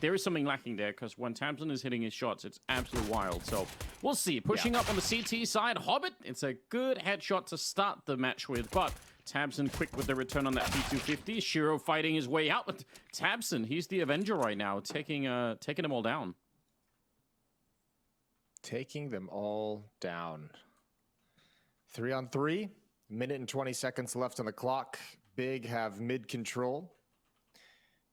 there is something lacking there, because when Tabson is hitting his shots, it's absolutely wild. So we'll see. Pushing up on the CT side, Hobbit, it's a good headshot to start the match with, but Tabson quick with the return on that P250. Shiro fighting his way out, but Tabson, he's the Avenger right now, taking them all down. Taking them all down. 3-on-3, minute and 20 seconds left on the clock. Big have mid control.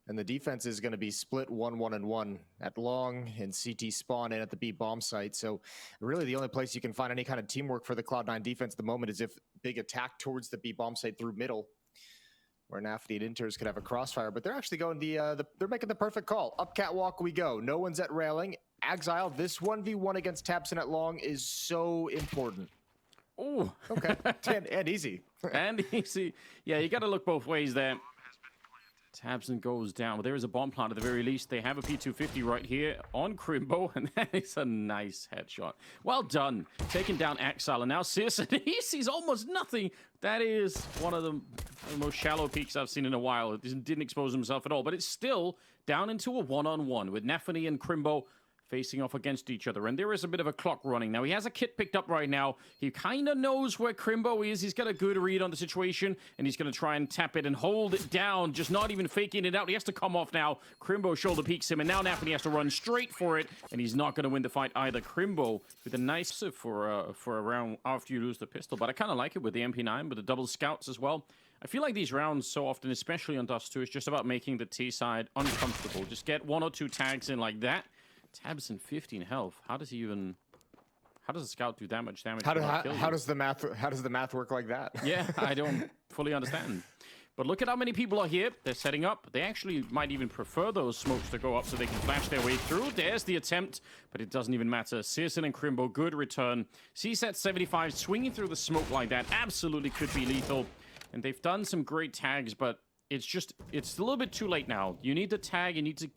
And the defense is going to be split 1-1-1 at long and CT spawn and at the B bomb site. So really the only place you can find any kind of teamwork for the Cloud9 defense at the moment is if Big attack towards the B bomb site through middle, where NaVi and Inters could have a crossfire. But they're actually going they're making the perfect call. Up catwalk we go. No one's at railing. Exile, this 1v1 against Tabson at long is so important. Oh, okay. and easy. And easy. Yeah, you got to look both ways there. Tabson goes down. Well, there is a bomb plant at the very least. They have a P250 right here on Crimbo, and that is a nice headshot. Well done. Taking down Exile, and now Searson, he sees almost nothing. That is one of the most shallow peaks I've seen in a while. It didn't expose himself at all, but it's still down into a one-on-one with Nafany and Crimbo facing off against each other, and there is a bit of a clock running. Now, he has a kit picked up right now. He kind of knows where Crimbo is. He's got a good read on the situation, and he's going to try and tap it and hold it down, just not even faking it out. He has to come off now. Crimbo shoulder peeks him, and now Nafany has to run straight for it, and he's not going to win the fight either. Crimbo with a nice for a round after you lose the pistol, but I kind of like it with the MP9, with the double scouts as well. I feel like these rounds so often, especially on Dust 2, it's just about making the T side uncomfortable. Just get 1 or 2 tags in like that. Tabson 15 health. How does a scout do that much damage? How does the math work like that? Yeah, I don't fully understand. But look at how many people are here. They're setting up. They actually might even prefer those smokes to go up so they can flash their way through. There's the attempt, but it doesn't even matter. Searson and Crimbo, good return. CSAT 75 swinging through the smoke like that absolutely could be lethal. And they've done some great tags, but it's a little bit too late now. You need to tag, you need to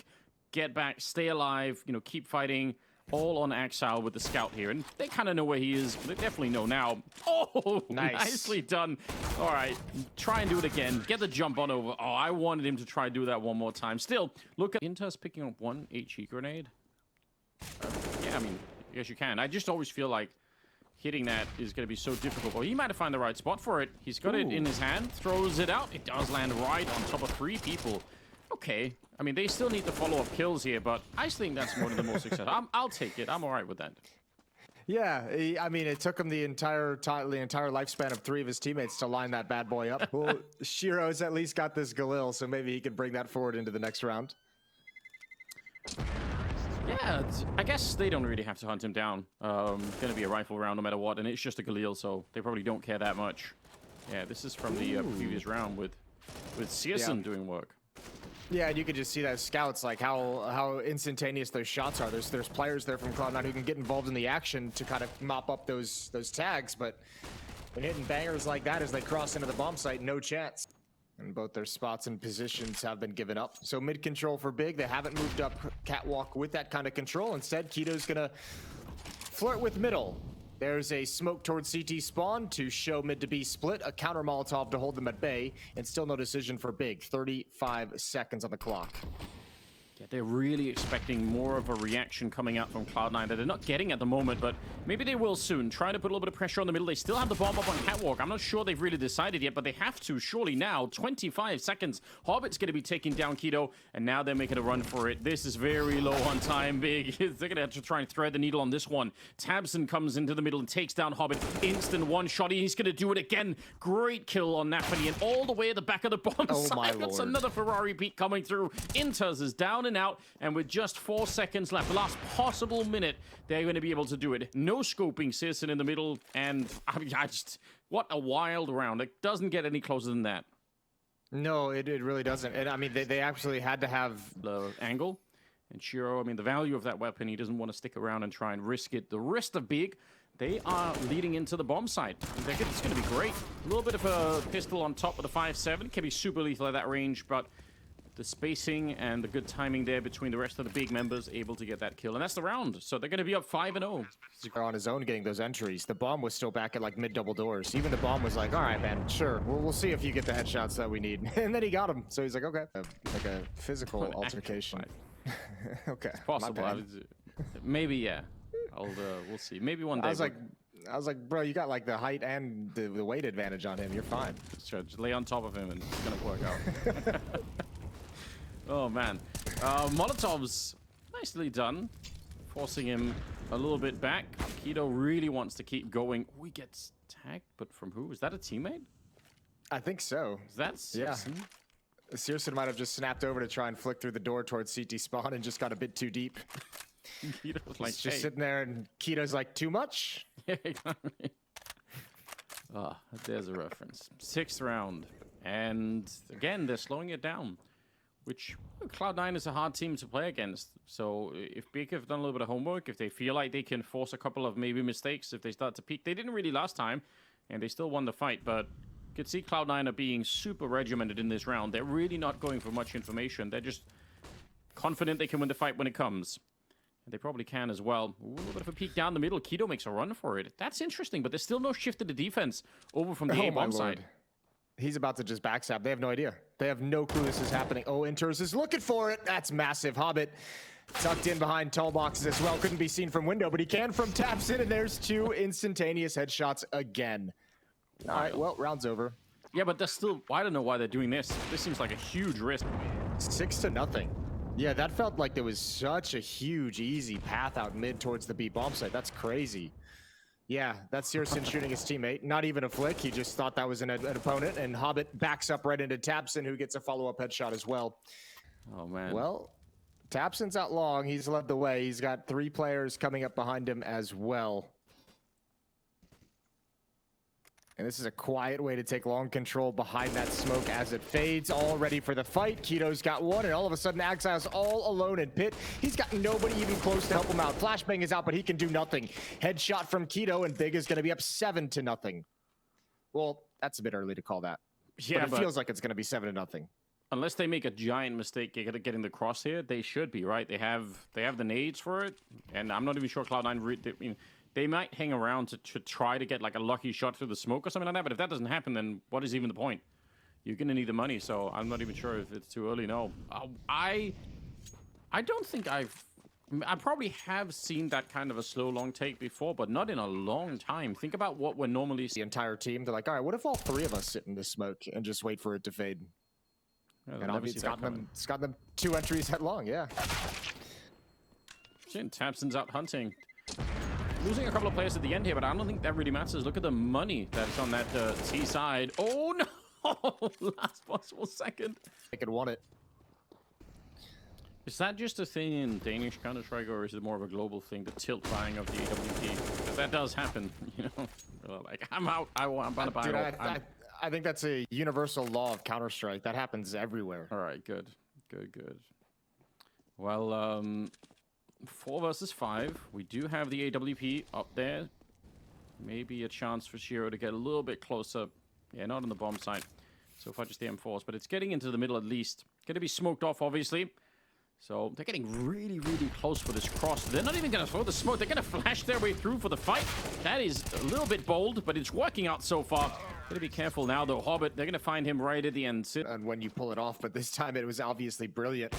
get back, stay alive, you know, keep fighting, all on Exile with the scout here. And they kind of know where he is. They definitely know now. Oh, nice. Nicely done. All right, try and do it again. Get the jump on over. Oh, I wanted him to try and do that one more time. Still, look at Inters picking up 1 HE grenade. Yeah, I mean, I guess you can. I just always feel like hitting that is going to be so difficult. Well, he might have found the right spot for it. He's got it in his hand, throws it out. It does land right on top of 3 people. Okay. I mean, they still need to follow up kills here, but I think that's one of the most successful. I'll take it. I'm all right with that. Yeah, I mean, it took him the entire lifespan of 3 of his teammates to line that bad boy up. Well, Shiro's at least got this Galil, so maybe he can bring that forward into the next round. Yeah, I guess they don't really have to hunt him down. It's going to be a rifle round no matter what, and it's just a Galil, so they probably don't care that much. Yeah, this is from the previous round with Searson doing work. Yeah, and you could just see that scouts, like how instantaneous those shots are. There's players there from Cloud9 who can get involved in the action to kind of mop up those tags, but when hitting bangers like that as they cross into the bomb site, no chance. And both their spots and positions have been given up. So mid control for Big. They haven't moved up catwalk with that kind of control. Instead, Keto's gonna flirt with middle. There's a smoke towards CT spawn to show mid to be split, a counter Molotov to hold them at bay, and still no decision for Big. 35 seconds on the clock. Yeah, they're really expecting more of a reaction coming out from Cloud9 that they're not getting at the moment, but maybe they will soon. Trying to put a little bit of pressure on the middle. They still have the bomb up on catwalk. I'm not sure they've really decided yet, but they have to surely now. 25 seconds. Hobbit's going to be taking down Keto, and now they're making a run for it. This is very low on time, Big. They're going to have to try and thread the needle on this one. Tabson comes into the middle and takes down Hobbit. Instant one-shot. He's going to do it again. Great kill on Nafany, and all the way at the back of the bomb side. That's another Ferrari peak coming through. Inters is down and out, and with just 4 seconds left, the last possible minute, they're going to be able to do it. No scoping Searson in the middle, and I mean, what a wild round. It doesn't get any closer than that. No, it really doesn't. And I mean, they actually had to have the angle. And Shiro, I mean, the value of that weapon, he doesn't want to stick around and try and risk it. The rest of Big, they are leading into the bomb site. It's going to be great. A little bit of a pistol on top of the 5.7. Can be super lethal at that range, but the spacing and the good timing there between the rest of the Big members able to get that kill. And that's the round. So they're going to be up 5-0. On his own getting those entries. The bomb was still back at like mid-double doors. Even the bomb was like, all right, man, sure. We'll see if you get the headshots that we need. And then he got him. So he's like, okay. Like a physical altercation. Okay. Possible. Maybe, yeah. We'll see. Maybe one day. I was like, bro, you got like the height and the weight advantage on him. You're fine. Sure, just lay on top of him and it's gonna work out. Oh man. Molotov's nicely done, forcing him a little bit back. Keto really wants to keep going. Oh, he gets tagged, but from who? Is that a teammate? I think so. Is that Searson? Yeah. Searson might have just snapped over to try and flick through the door towards CT spawn and just got a bit too deep. Keto's like, he's just sitting there, and Keto's like, too much? Yeah, exactly. Ah, there's a reference. 6th round. And again, they're slowing it down. Which, Cloud9 is a hard team to play against. So if BIG have done a little bit of homework, if they feel like they can force a couple of maybe mistakes, if they start to peak. They didn't really last time, and they still won the fight, but you could see Cloud9 are being super regimented in this round. They're really not going for much information. They're just confident they can win the fight when it comes. And they probably can as well. Ooh, a little bit of a peek down the middle. Keto makes a run for it. That's interesting, but there's still no shift to the defense over from the A-bomb side. He's about to just backstab. They have no idea. They have no clue this is happening. Oh, Enters is looking for it. That's massive. Hobbit tucked in behind tall boxes as well. Couldn't be seen from window, but he can from taps in, and there's 2 instantaneous headshots again. All right, well, round's over. Yeah, but that's still... I don't know why they're doing this. This seems like a huge risk. 6-0. Yeah, that felt like there was such a huge, easy path out mid towards the B bomb site. That's crazy. Yeah, that's Searson shooting his teammate. Not even a flick. He just thought that was an opponent, and Hobbit backs up right into Tapson, who gets a follow-up headshot as well. Oh, man. Well, Tapson's out long. He's led the way. He's got 3 players coming up behind him as well. And this is a quiet way to take long control behind that smoke as it fades. All ready for the fight. Keto's got one, and all of a sudden, Axile's all alone in pit. He's got nobody even close to help him out. Flashbang is out, but he can do nothing. Headshot from Keto, and Big is going to be up 7-0. Well, that's a bit early to call that. Yeah, but it feels like it's going to be 7-0. Unless they make a giant mistake getting the crosshair, they should be, right? They have the nades for it, and I'm not even sure Cloud9... They might hang around to try to get like a lucky shot through the smoke or something like that, but if that doesn't happen, then what is even the point? You're gonna need the money, so I'm not even sure if it's too early. No, I don't think I probably have seen that kind of a slow long take before, but not in a long time. Think about what we're normally the entire team. They're like, all right, what if all 3 of us sit in this smoke and just wait for it to fade? Yeah, and obviously it's got them 2 entries headlong. Yeah. Shit, Tapson's out hunting. Losing a couple of players at the end here, but I don't think that really matters. Look at the money that's on that T side. Oh no! Last possible second. I could want it. Is that just a thing in Danish Counter-Strike, or is it more of a global thing, the tilt buying of the AWP? Because that does happen, you know. Like, I'm out. I'm about to buy it. I think that's a universal law of Counter-Strike. That happens everywhere. All right, good. Good. Well, 4 versus 5. We do have the AWP up there. Maybe a chance for Shiro to get a little bit closer. Yeah, not on the bomb site. So far just the M4s, but it's getting into the middle at least. Going to be smoked off, obviously. So they're getting really, really close for this cross. They're not even going to throw the smoke. They're going to flash their way through for the fight. That is a little bit bold, but it's working out so far. Got to be careful now, though. Hobbit, they're going to find him right at the end. And when you pull it off, but this time it was obviously brilliant.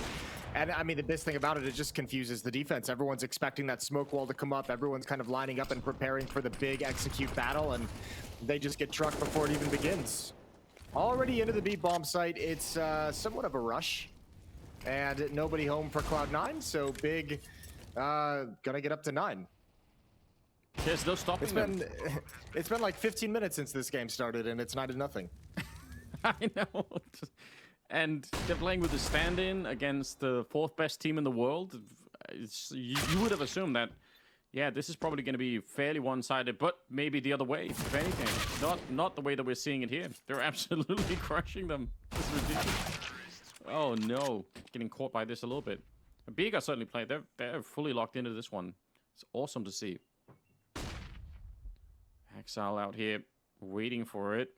And I mean, the best thing about it, it just confuses the defense. Everyone's expecting that smoke wall to come up. Everyone's kind of lining up and preparing for the big execute battle, and they just get trucked before it even begins. Already into the B bomb site. It's somewhat of a rush. And nobody home for Cloud9, so Big gonna get up to 9. There's no stopping them. It's been like 15 minutes since this game started, and it's 9-0. I know. And they're playing with the stand-in against the 4th best team in the world. You would have assumed that, yeah, this is probably going to be fairly one-sided, but maybe the other way, if anything. Not the way that we're seeing it here. They're absolutely crushing them. This is ridiculous. Oh no, getting caught by this a little bit. BIG are certainly playing. They're fully locked into this one. It's awesome to see. Exile out here, waiting for it.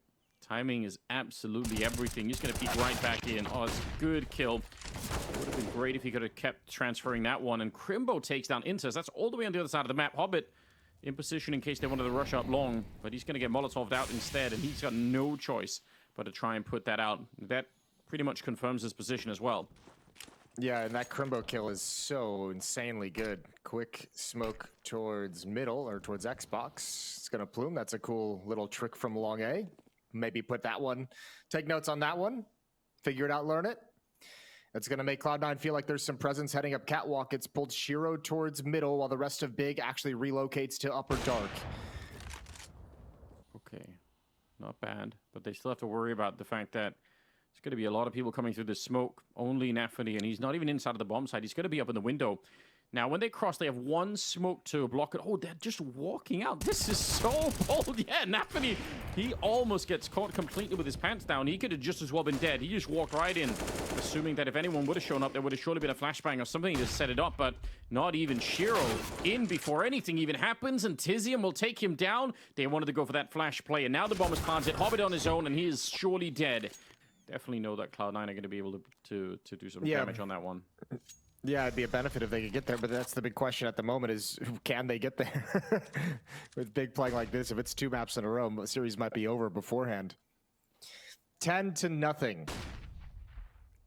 Timing is absolutely everything. He's going to peek right back in. Oh, it's a good kill. Would have been great if he could have kept transferring that one. And Crimbo takes down Ence. That's all the way on the other side of the map. Hobbit in position in case they wanted to rush up long. But he's going to get Molotov'd out instead. And he's got no choice but to try and put that out. That pretty much confirms his position as well. Yeah, and that Crimbo kill is so insanely good. Quick smoke towards middle or towards Xbox. It's gonna plume. That's a cool little trick from Long A. Maybe put that one, take notes on that one, figure it out, learn it. It's gonna make Cloud9 feel like there's some presence heading up catwalk. It's pulled Shiro towards middle while the rest of Big actually relocates to upper dark. Okay, not bad, but they still have to worry about the fact that there's going to be a lot of people coming through the smoke. Only NaVi, and he's not even inside of the bomb site. He's going to be up in the window. Now, when they cross, they have one smoke to block it. Oh, they're just walking out. This is so bold. Yeah, NaVi, he almost gets caught completely with his pants down. He could have just as well been dead. He just walked right in, assuming that if anyone would have shown up, there would have surely been a flashbang or something to set it up, but not even. Shiro in before anything even happens, and Tizium will take him down. They wanted to go for that flash play, and now the bomb is planted. Hobbit on his own, and he is surely dead. Definitely know that Cloud9 are going to be able to do some damage on that one. Yeah, it'd be a benefit if they could get there, but that's the big question at the moment is, can they get there? With Big playing like this, if it's 2 maps in a row, the series might be over beforehand. 10-0.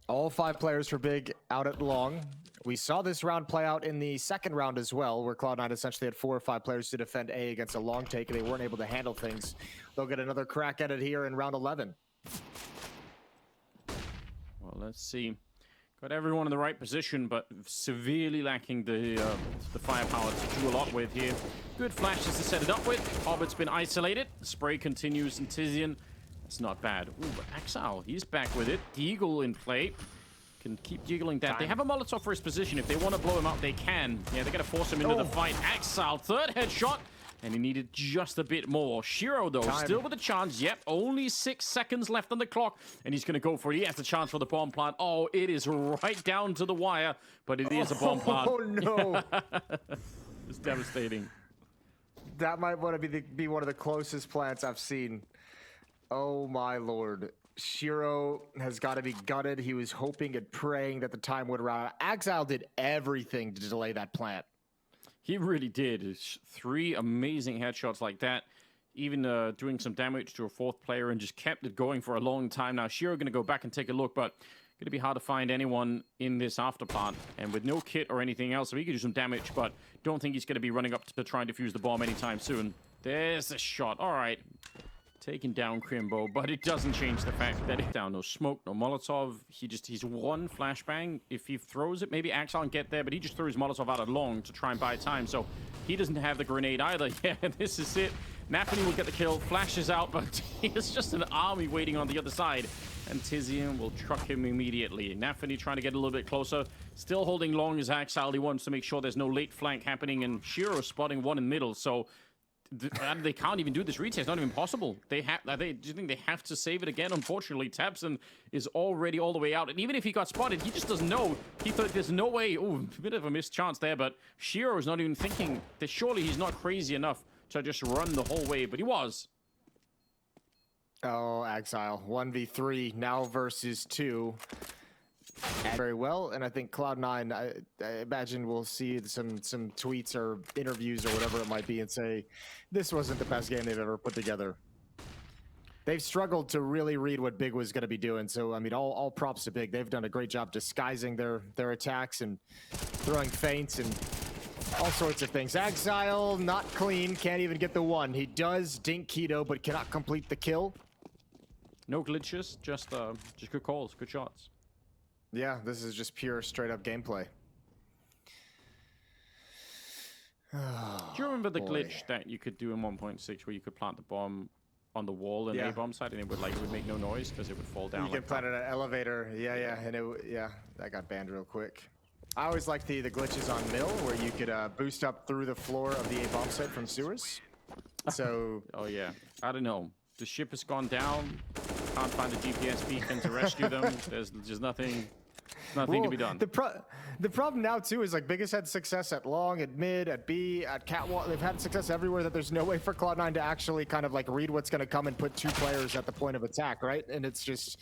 All 5 players for Big out at long. We saw this round play out in the second round as well, where Cloud9 essentially had 4 or 5 players to defend A against a long take, and they weren't able to handle things. They'll get another crack at it here in round 11. Well, let's see. Got everyone in the right position, but severely lacking the firepower to do a lot with here. Good flashes to set it up with. Hobbit's been isolated. The spray continues in Tizian. That's not bad. Ooh, but Axel, he's back with it. Deagle in play. Can keep jiggling that. They have a Molotov for his position. If they want to blow him up, they can. Yeah, they're going to force him into the fight. Axel, third headshot. And he needed just a bit more. Shiro, though, still with a chance. Yep, only 6 seconds left on the clock. And he's going to go for it. He has the chance for the bomb plant. Oh, it is right down to the wire. But it is a bomb plant. Oh, no. It's devastating. That might want to be one of the closest plants I've seen. Oh, my Lord. Shiro has got to be gutted. He was hoping and praying that the time would run out. Axel did everything to delay that plant. He really did. It's 3 amazing headshots like that. Even doing some damage to a 4th player and just kept it going for a long time. Now, Shiro going to go back and take a look, but going to be hard to find anyone in this after plant. And with no kit or anything else, so he could do some damage, but don't think he's going to be running up to try and defuse the bomb anytime soon. There's the shot. All right. Taking down Crimbo, but it doesn't change the fact that it's down. No smoke, no Molotov. He's one flashbang. If he throws it, maybe Axel can get there, but he just threw his Molotov out at long to try and buy time. So he doesn't have the grenade either. Yeah, this is it. NaVi will get the kill, flashes out, but it's just an army waiting on the other side. And Tizian will truck him immediately. NaVi trying to get a little bit closer. Still holding long as Axel. He wants to make sure there's no late flank happening, and Shiro spotting one in middle. So they can't even do this retake. It's not even possible. Do you think they have to save it again? Unfortunately, Tabson is already all the way out. And even if he got spotted, he just doesn't know. He thought there's no way. Oh, a bit of a missed chance there. But Shiro is not even thinking that surely he's not crazy enough to just run the whole way. But he was. Oh, Exile. 1v3 now versus 2. Very well, and I think Cloud9, I imagine we'll see some tweets or interviews or whatever it might be and say, this wasn't the best game they've ever put together. They've struggled to really read what Big was going to be doing, so I mean, all props to Big. They've done a great job disguising their attacks and throwing feints and all sorts of things. Exile, not clean, can't even get the one. He does dink Keto, but cannot complete the kill. No glitches, just good calls, good shots. Yeah, this is just pure straight-up gameplay. Oh, do you remember the boy. glitch that you could do in 1.6 where you could plant the bomb on the wall in a bomb site and it would make no noise because it would fall down? You could plant it at an elevator. Yeah, and that got banned real quick. I always liked the glitches on Mill where you could boost up through the floor of the A bomb site from sewers. So. Oh yeah, I don't know. The ship has gone down. Can't find a GPS beacon to rescue them. There's just nothing to be done. The problem now too is like Big has had success at long, at mid, at B, at catwalk. They've had success everywhere that there's no way for Cloud9 to actually kind of like read what's going to come and put 2 players at the point of attack, right? And it's just,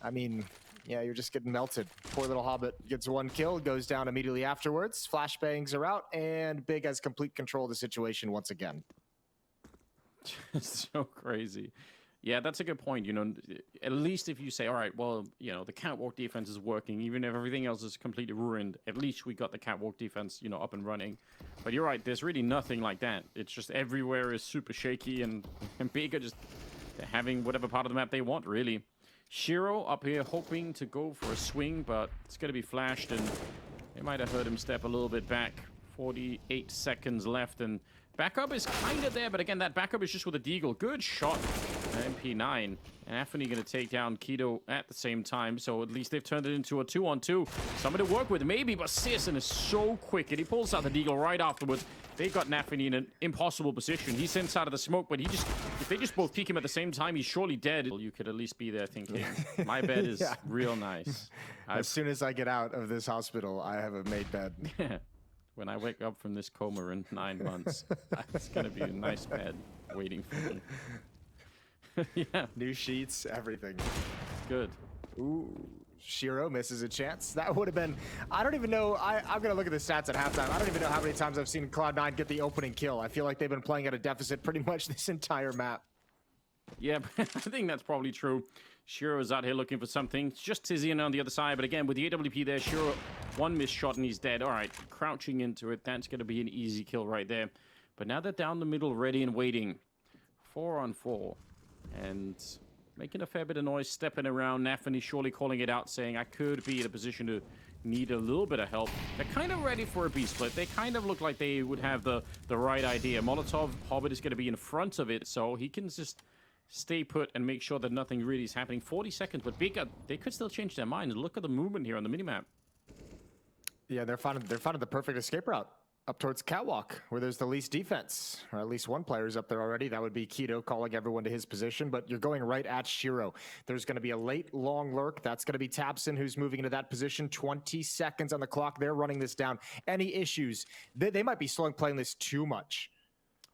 I mean, yeah, you're just getting melted. Poor little Hobbit gets 1 kill, goes down immediately afterwards. Flashbangs are out, and Big has complete control of the situation once again. It's so crazy. Yeah, that's a good point. You know, at least if you say, all right, well, you know, the catwalk defense is working, even if everything else is completely ruined, at least we got the catwalk defense, you know, up and running. But you're right, there's really nothing like that. It's just everywhere is super shaky, and BIG are just having whatever part of the map they want, really. Shiro up here hoping to go for a swing, but it's going to be flashed, and they might have heard him step a little bit back. 48 seconds left, and backup is kind of there, but again, that backup is just with a deagle. Good shot. MP9. And Anthony going to take down Keto at the same time, so at least they've turned it into a 2-on-2. Somebody to work with, maybe, but Searson is so quick, and he pulls out the deagle right afterwards. They got Anthony in an impossible position. He's inside of the smoke, but if they just both peek him at the same time, he's surely dead. You could at least be there thinking, my bed is real nice. As soon as I get out of this hospital, I have a made bed. When I wake up from this coma in 9 months, it's going to be a nice bed waiting for me. Yeah. New sheets, everything. Good. Ooh. Shiro misses a chance. That would have been... I don't even know... I'm going to look at the stats at halftime. I don't even know how many times I've seen Cloud9 get the opening kill. I feel like they've been playing at a deficit pretty much this entire map. Yeah, I think that's probably true. Shiro is out here looking for something. It's just Tizian on the other side, but again, with the AWP there, Shiro, one missed shot and he's dead. All right, crouching into it. That's going to be an easy kill right there. But now they're down the middle, ready and waiting. 4-on-4. And making a fair bit of noise, stepping around. Nafany surely calling it out, saying, I could be in a position to need a little bit of help. They're kind of ready for a B split. They kind of look like they would have the right idea. Molotov, Hobbit is going to be in front of it, so he can just stay put and make sure that nothing really is happening. 40 seconds, but BIG, they could still change their minds. Look at the movement here on the minimap. Yeah, they're finding the perfect escape route up towards Catwalk, where there's the least defense, or at least one player's up there already. That would be Keto calling everyone to his position, but you're going right at Shiro. There's going to be a late, long lurk. That's going to be Tabson, who's moving into that position. 20 seconds on the clock. They're running this down. Any issues? They might be playing this too much.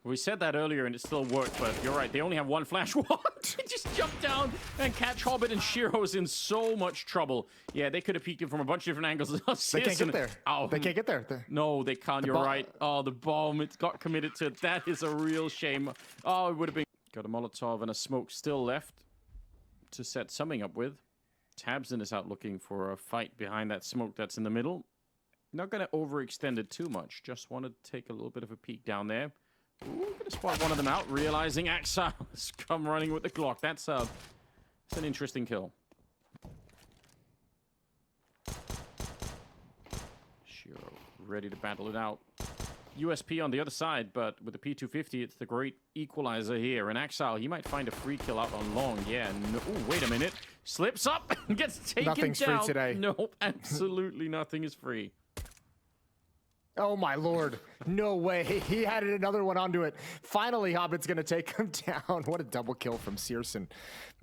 We said that earlier and it still worked, but you're right. They only have one flash. What? They just jumped down and catch Hobbit, and Shiro's in so much trouble. Yeah, they could have peeked him from a bunch of different angles. They can't get there. Oh, they can't get there. No, they can't. You're right. Oh, the bomb. It got committed to. That is a real shame. Oh, it would have been. Got a Molotov and a smoke still left to set something up with. Tabson is out looking for a fight behind that smoke that's in the middle. Not going to overextend it too much. Just wanted to take a little bit of a peek down there. Ooh, gonna spot one of them out, realizing Axel has come running with the Glock. That's an interesting kill. Shiro ready to battle it out. USP on the other side, but with the P250, it's the great equalizer here. And Axel, he might find a free kill out on long. Yeah, no, ooh, wait a minute. Slips up and gets taken Nothing's down. Free today. Nope, absolutely nothing is free. Oh my lord, no way. He added another one onto it. Finally, Hobbit's gonna take him down. What a double kill from Searson.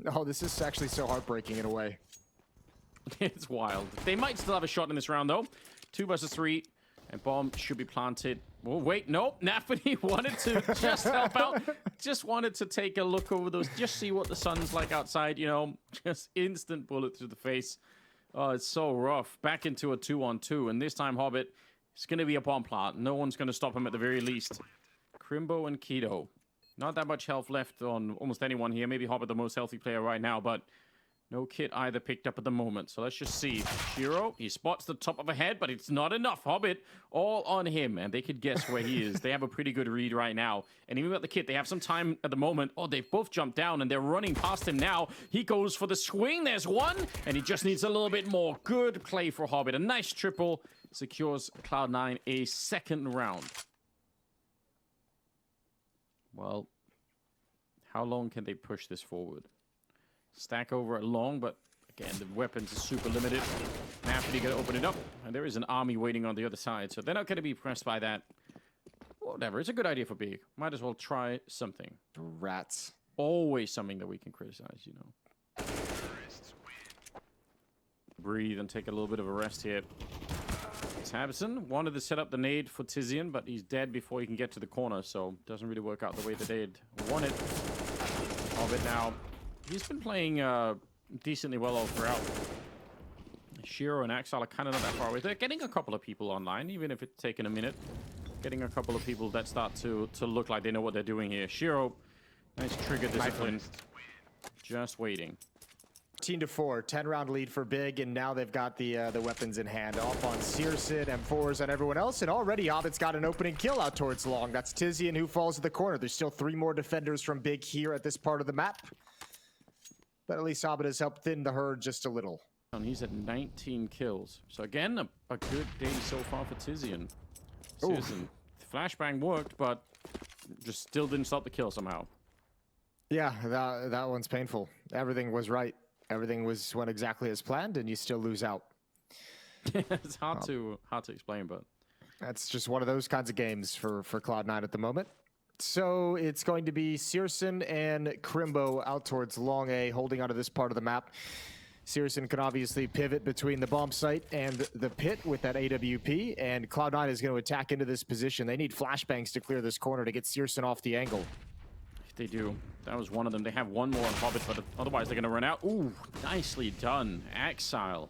Oh, this is actually so heartbreaking in a way. It's wild. They might still have a shot in this round, though. 2 versus 3, and bomb should be planted. Oh, wait, nope. Nafany wanted to just help out. Just wanted to take a look over those, just see what the sun's like outside, you know. Just instant bullet through the face. Oh, it's so rough. Back into a 2-on-2, and this time Hobbit... It's going to be a bomb plant. No one's going to stop him at the very least. Crimbo and Keto. Not that much health left on almost anyone here. Maybe Hobbit the most healthy player right now, but no kit either picked up at the moment. So let's just see. Shiro, he spots the top of a head, but it's not enough. Hobbit, all on him, and they could guess where he is. They have a pretty good read right now. And even without the kit, they have some time at the moment. Oh, they've both jumped down, and they're running past him now. He goes for the swing. There's one, and he just needs a little bit more. Good play for Hobbit. A nice triple. Secures Cloud9 a second round. Well, how long can they push this forward? Stack over at long, but again, the weapons are super limited. Nafany going to open it up, and there is an army waiting on the other side, so they're not going to be pressed by that. Whatever, it's a good idea for BIG. Might as well try something. Rats. Always something that we can criticize, you know. Breathe and take a little bit of a rest here. Tabson wanted to set up the nade for Tizian, but he's dead before he can get to the corner, so doesn't really work out the way that they had wanted. Hobbit now. He's been playing decently well all throughout. Shiro and Axel are kind of not that far away. They're getting a couple of people online, even if it's taken a minute. Getting a couple of people that start to look like they know what they're doing here. Shiro, nice trigger discipline. just waiting. 15-4, 10-round lead for Big, and now they've got the weapons in hand. Off on Searson, M4s on everyone else, and already Hobbit's got an opening kill out towards long. That's Tizian who falls at the corner. There's still 3 more defenders from Big here at this part of the map. But at least Hobbit has helped thin the herd just a little. And he's at 19 kills. So again, a good day so far for Tizian. Searson. Flashbang worked, but just still didn't stop the kill somehow. Yeah, that one's painful. Everything was right. Everything went exactly as planned, and you still lose out. It's hard to explain, but that's just one of those kinds of games for Cloud9 at the moment. So it's going to be Searson and Crimbo out towards long A, holding onto this part of the map. Searson can obviously pivot between the bomb site and the pit with that AWP, and Cloud9 is going to attack into this position. They need flashbangs to clear this corner to get Searson off the angle. They do. That was one of them. They have one more on Hobbit, but otherwise they're going to run out. Ooh, nicely done. Exile.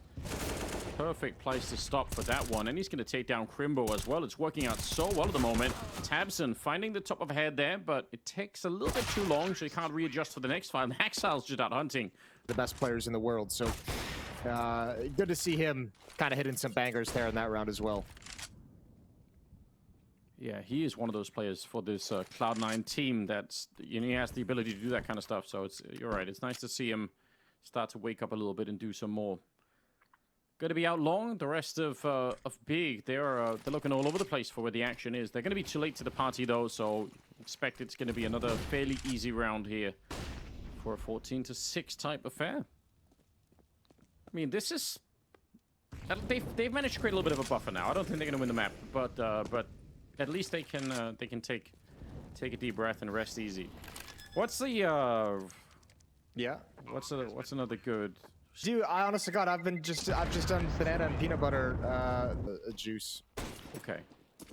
Perfect place to stop for that one. And he's going to take down Crimbo as well. It's working out so well at the moment. Tabson finding the top of head there, but it takes a little bit too long, so he can't readjust for the next fight. Exile's just out hunting. The best players in the world, so good to see him kind of hitting some bangers there in that round as well. Yeah, he is one of those players for this Cloud9 team that's, you know, he has the ability to do that kind of stuff. So you're right. It's nice to see him start to wake up a little bit and do some more. Going to be out long. The rest of Big, they're looking all over the place for where the action is. They're going to be too late to the party though, so expect it's going to be another fairly easy round here for a 14-6 type affair. I mean, this is they've managed to create a little bit of a buffer now. I don't think they're going to win the map, but at least they can take a deep breath and rest easy. What's the yeah? What's another good? Dude, I honest to God, I've just done banana and peanut butter juice. Okay,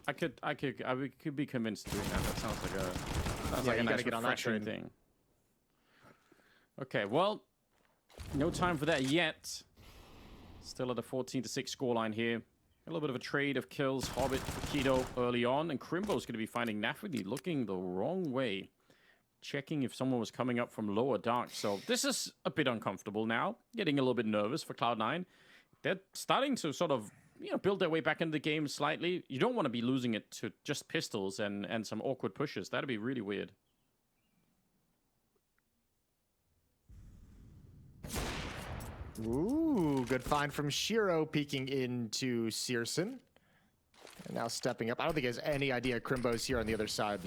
I could be convinced doing that. That sounds like a you nice gotta get on that refreshing train. thing. Okay, well, no time for that yet. Still at a 14-6 scoreline here. A little bit of a trade of kills. Hobbit, Keto early on, and Crimbo's going to be finding NaVi looking the wrong way. Checking if someone was coming up from lower dark. So this is a bit uncomfortable now. Getting a little bit nervous for Cloud9. They're starting to sort of, you know, build their way back into the game slightly. You don't want to be losing it to just pistols and some awkward pushes. That'd be really weird. Ooh, good find from Shiro peeking into Searson. And now stepping up. I don't think he has any idea Crimbo's here on the other side.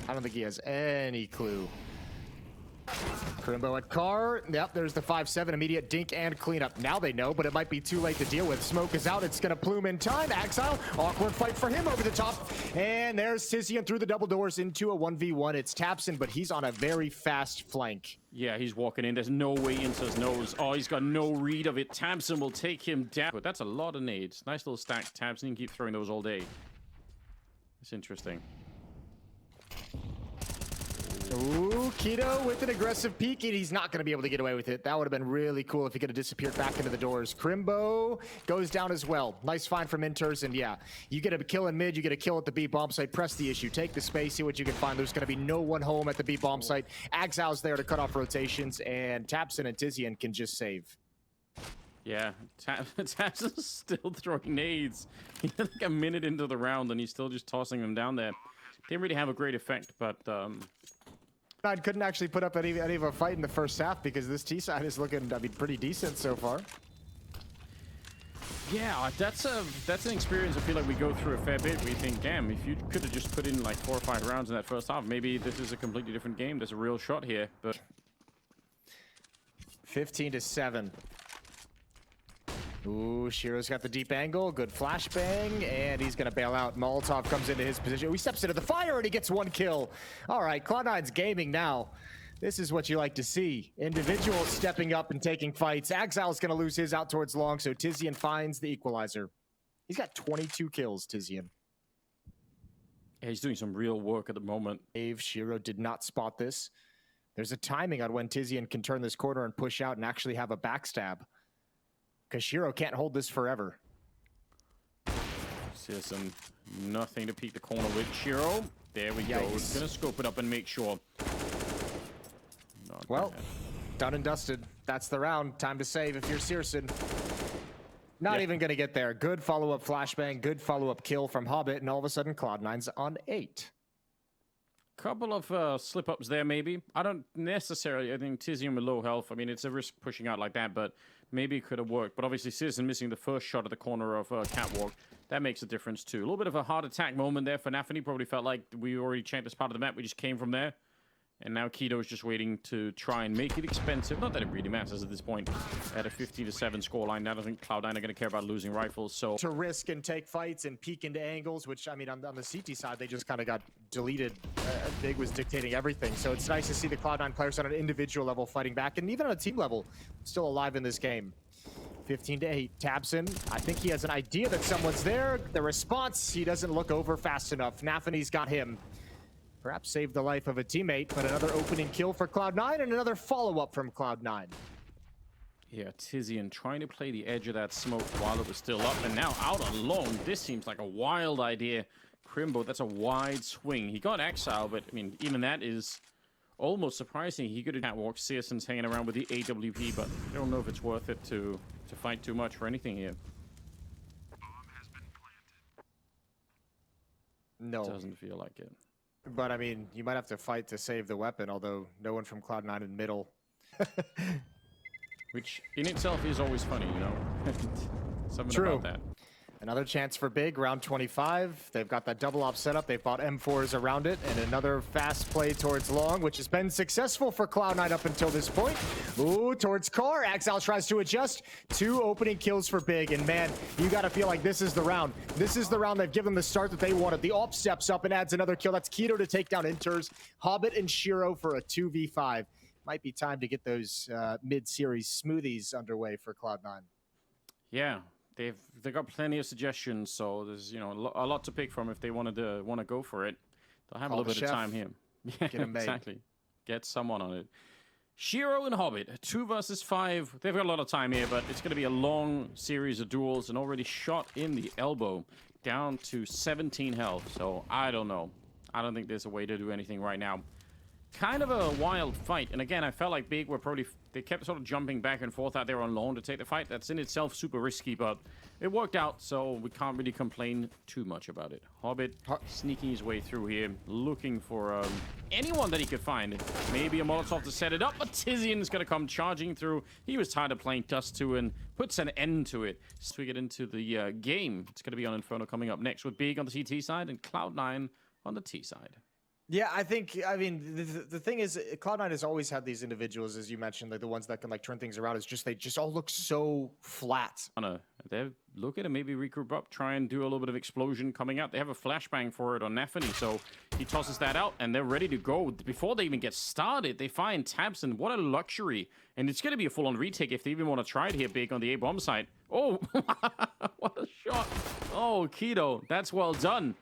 I don't think he has any clue. Crimbo at car. Yep, there's the 5-7 immediate dink and cleanup. Now they know, but it might be too late to deal with. Smoke is out. It's going to plume in time. Exile. Awkward fight for him over the top. And there's Tizian through the double doors into a 1v1. It's Tapson, but he's on a very fast flank. Yeah, he's walking in. There's no way into his nose. Oh, he's got no read of it. Tabson will take him down. But that's a lot of nades. Nice little stack. Tabson can keep throwing those all day. It's interesting. Ooh, Keto with an aggressive peek, and he's not going to be able to get away with it. That would have been really cool if he could have disappeared back into the doors. Crimbo goes down as well. Nice find from Inters, and yeah, you get a kill in mid, you get a kill at the B bomb site. Press the issue, take the space, see what you can find. There's going to be no one home at the B bomb site. Axile's there to cut off rotations, and Tapson and Tizian can just save. Yeah, Tapson's still throwing nades. He's like a minute into the round, and he's still just tossing them down there. Didn't really have a great effect, but I couldn't actually put up any of a fight in the first half because this T side is looking, I mean, pretty decent so far. Yeah, that's an experience I feel like we go through a fair bit. We think, damn, if you could have just put in like 4 or 5 rounds in that first half, maybe this is a completely different game. There's a real shot here, but 15-7. Ooh, Shiro's got the deep angle, good flashbang, and he's gonna bail out. Molotov comes into his position. He steps into the fire and he gets 1 kill. All right, Cloud9's gaming now. This is what you like to see. Individuals stepping up and taking fights. Exile's gonna lose his out towards long, so Tizian finds the equalizer. He's got 22 kills, Tizian. Yeah, he's doing some real work at the moment. Shiro did not spot this. There's a timing on when Tizian can turn this corner and push out and actually have a backstab. Because Shiro can't hold this forever. Searson, nothing to peek the corner with. Shiro, there we go. He's gonna scope it up and make sure. Not well, bad. Done and dusted. That's the round. Time to save if you're Searson. Not even going to get there. Good follow-up flashbang, good follow-up kill from Hobbit, and all of a sudden Cloud9's on 8. Couple of slip-ups there, maybe. I don't necessarily, I think Tizian with low health, I mean, it's a risk pushing out like that, but maybe it could have worked. But obviously, Citizen missing the first shot at the corner of Catwalk, that makes a difference too. A little bit of a heart attack moment there for NaVi. Probably felt like we already checked this part of the map. We just came from there. And now Keto is just waiting to try and make it expensive. Not that it really matters at this point. At a 50-7 scoreline, I don't think Cloud9 are going to care about losing rifles. So to risk and take fights and peek into angles, which I mean, on the CT side, they just kind of got deleted. Big was dictating everything. So it's nice to see the Cloud9 players on an individual level fighting back, and even on a team level, still alive in this game. 15-8, Tabson. I think he has an idea that someone's there. The response, he doesn't look over fast enough. Nafany's got him. Perhaps saved the life of a teammate, but another opening kill for Cloud9 and another follow-up from Cloud9. Yeah, Tizian trying to play the edge of that smoke while it was still up, and now out alone. This seems like a wild idea. Crimbo, that's a wide swing. He got exiled, but I mean, even that is almost surprising. He could have catwalked. Searson's hanging around with the AWP, but I don't know if it's worth it to fight too much for anything here. No. Doesn't feel like it. But I mean, you might have to fight to save the weapon, although no one from Cloud9 in middle. Which in itself is always funny, you know? Something True. about that. Another chance for Big, round 25. They've got that double op setup. They've bought M4s around it, and another fast play towards long, which has been successful for Cloud9 up until this point. Ooh, towards Car. Axel tries to adjust. 2 opening kills for Big, and man, you gotta feel like this is the round. This is the round they've given the start that they wanted. The op steps up and adds another kill. That's Keto to take down Inters. Hobbit and Shiro for a 2v5. Might be time to get those mid-series smoothies underway for Cloud9. Yeah. They've got plenty of suggestions, so there's a lot to pick from if they want to go for it. They'll have a little bit of time here. Yeah, Get him made. Exactly. Get someone on it. Shiro and Hobbit, 2 versus 5. They've got a lot of time here, but it's going to be a long series of duels and already shot in the elbow, down to 17 health. So I don't know. I don't think there's a way to do anything right now. Kind of a wild fight, and again, I felt like Big were probably, they kept sort of jumping back and forth out there on lone to take the fight. That's in itself super risky, but it worked out, so we can't really complain too much about it. Hobbit sneaking his way through here, looking for anyone that he could find. Maybe a Molotov to set it up, but Tizian's going to come charging through. He was tired of playing Dust 2 and puts an end to it. So we get into the game. It's going to be on Inferno coming up next with Big on the CT side and Cloud9 on the T side. Yeah, I mean, the thing is, Cloud9 has always had these individuals, as you mentioned, like the ones that can like turn things around. It's just, they just all look so flat. They're looking to maybe regroup up, try and do a little bit of explosion coming out. They have a flashbang for it on Nafany, so he tosses that out, and they're ready to go. Before they even get started, they find Tabson. What a luxury. And it's going to be a full-on retake if they even want to try it here big on the A-bomb site. Oh, what a shot. Oh, Keto, that's well done.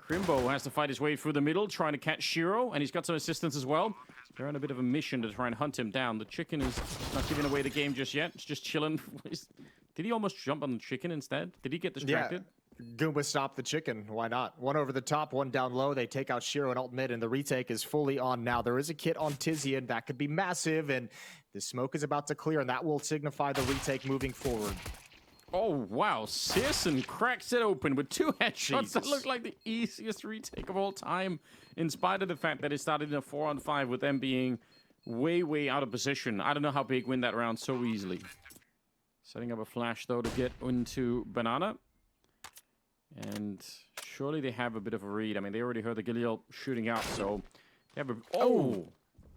Crimbo has to fight his way through the middle, trying to catch Shiro, and he's got some assistance as well. They're on a bit of a mission to try and hunt him down. The chicken is not giving away the game just yet. It's just chilling. Did he almost jump on the chicken instead? Did he get distracted? Yeah. Goomba stopped the chicken. Why not? One over the top, one down low. They take out Shiro and ult mid, and the retake is fully on now. There is a kit on Tizian. That could be massive, and the smoke is about to clear, and that will signify the retake moving forward. Oh, wow. Searson cracks it open with 2 headshots. Jesus. That looked like the easiest retake of all time, in spite of the fact that it started in a 4-on-5 with them being way, way out of position. I don't know how Big win that round so easily. Setting up a flash, though, to get into Banana. And surely they have a bit of a read. I mean, they already heard the Galil shooting out, so they have a... Oh!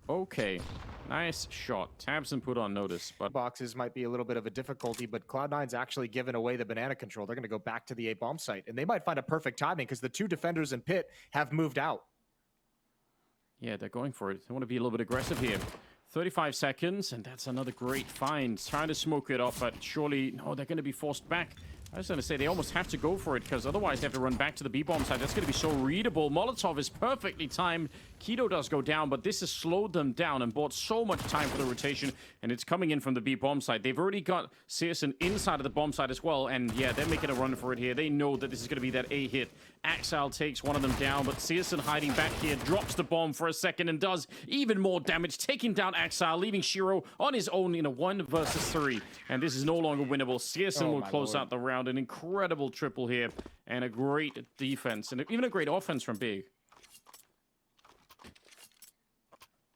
Okay. Nice shot. Tabson put on notice, but... Boxes might be a little bit of a difficulty, but Cloud9's actually given away the banana control. They're going to go back to the A-bomb site, and they might find a perfect timing because the 2 defenders in pit have moved out. Yeah, they're going for it. They want to be a little bit aggressive here. 35 seconds, and that's another great find. Trying to smoke it off, but surely... No, they're going to be forced back. I was going to say, they almost have to go for it, because otherwise they have to run back to the B-bomb side. That's going to be so readable. Molotov is perfectly timed. Keto does go down, but this has slowed them down and bought so much time for the rotation, and it's coming in from the B-bomb side. They've already got Searson inside of the bomb side as well, and yeah, they're making a run for it here. They know that this is going to be that A hit. Axal takes one of them down, but Searson hiding back here, drops the bomb for a second and does even more damage, taking down Axal, leaving Shiro on his own in a 1 versus 3. And this is no longer winnable. Searson will close out the round. An incredible triple here, and a great defense, and even a great offense from Big.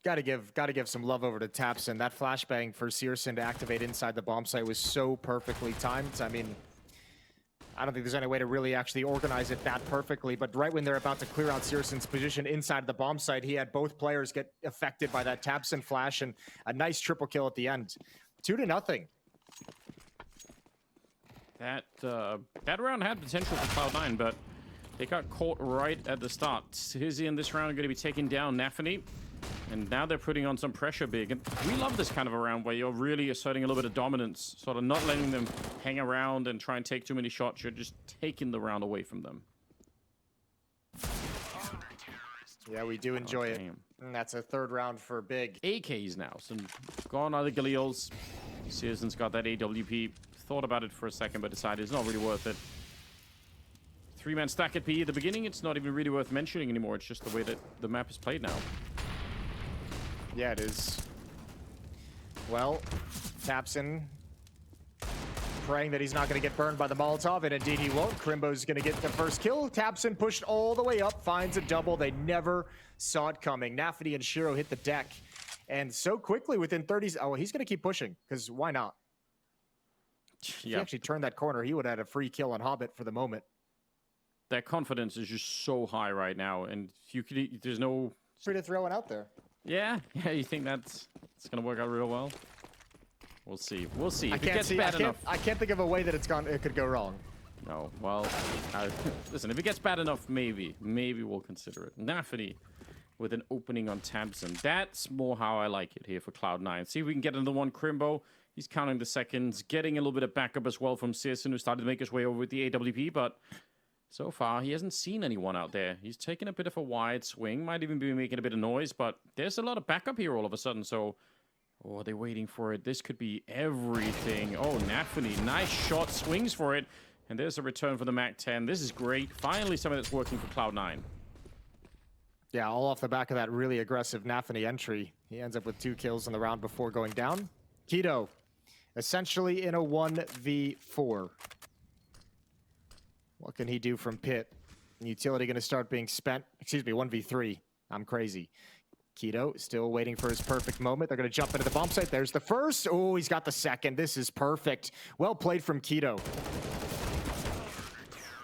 Gotta give some love over to Tapson. That flashbang for Searson to activate inside the bomb site was so perfectly timed. I mean, I don't think there's any way to really actually organize it that perfectly, but right when they're about to clear out Searson's position inside the bomb site, he had both players get affected by that Tapson flash, and a nice triple kill at the end. 2-0. That round had potential for Cloud9, but they got caught right at the start. Tizian this round are going to be taking down NaVi, and now they're putting on some pressure Big. And we love this kind of a round where you're really asserting a little bit of dominance, sort of not letting them hang around and try and take too many shots. You're just taking the round away from them. Yeah, we do enjoy it. And that's a 3rd round for Big. AKs now. Some gone are the Galils. Searson's got that AWP. Thought about it for a second, but decided it's not really worth it. 3-man stack at B at the beginning. It's not even really worth mentioning anymore. It's just the way that the map is played now. Yeah, it is. Well, Tapson praying that he's not going to get burned by the Molotov, and indeed he won't. Crimbo's going to get the first kill. Tapson pushed all the way up, finds a double. They never saw it coming. NaVi and Shiro hit the deck, and so quickly within 30s. Oh, he's going to keep pushing, because why not? If he actually turned that corner, he would have had a free kill on Hobbit for the moment. Their confidence is just so high right now, and you could, there's no... Free to throw one out there. Yeah, you think it's going to work out real well? We'll see. We'll see. I can't think of a way that it could go wrong. No, well, listen, if it gets bad enough, maybe we'll consider it. NaVi with an opening on Tapson. That's more how I like it here for Cloud9. See if we can get another one. Crimbo, he's counting the seconds, getting a little bit of backup as well from Searson, who started to make his way over with the AWP, but so far he hasn't seen anyone out there. He's taking a bit of a wide swing, might even be making a bit of noise, but there's a lot of backup here all of a sudden, so... Oh, they're waiting for it. This could be everything. Oh, NaVi, nice shot, swings for it. And there's a return for the MAC-10. This is great. Finally, something that's working for Cloud9. Yeah, all off the back of that really aggressive NaVi entry. He ends up with 2 kills in the round before going down. Keto, essentially in a 1v4. What can he do from pit? Utility going to start being spent. Excuse me, 1v3. I'm crazy. Keto still waiting for his perfect moment. They're going to jump into the bomb site. There's the first. Oh, he's got the second. This is perfect. Well played from Keto.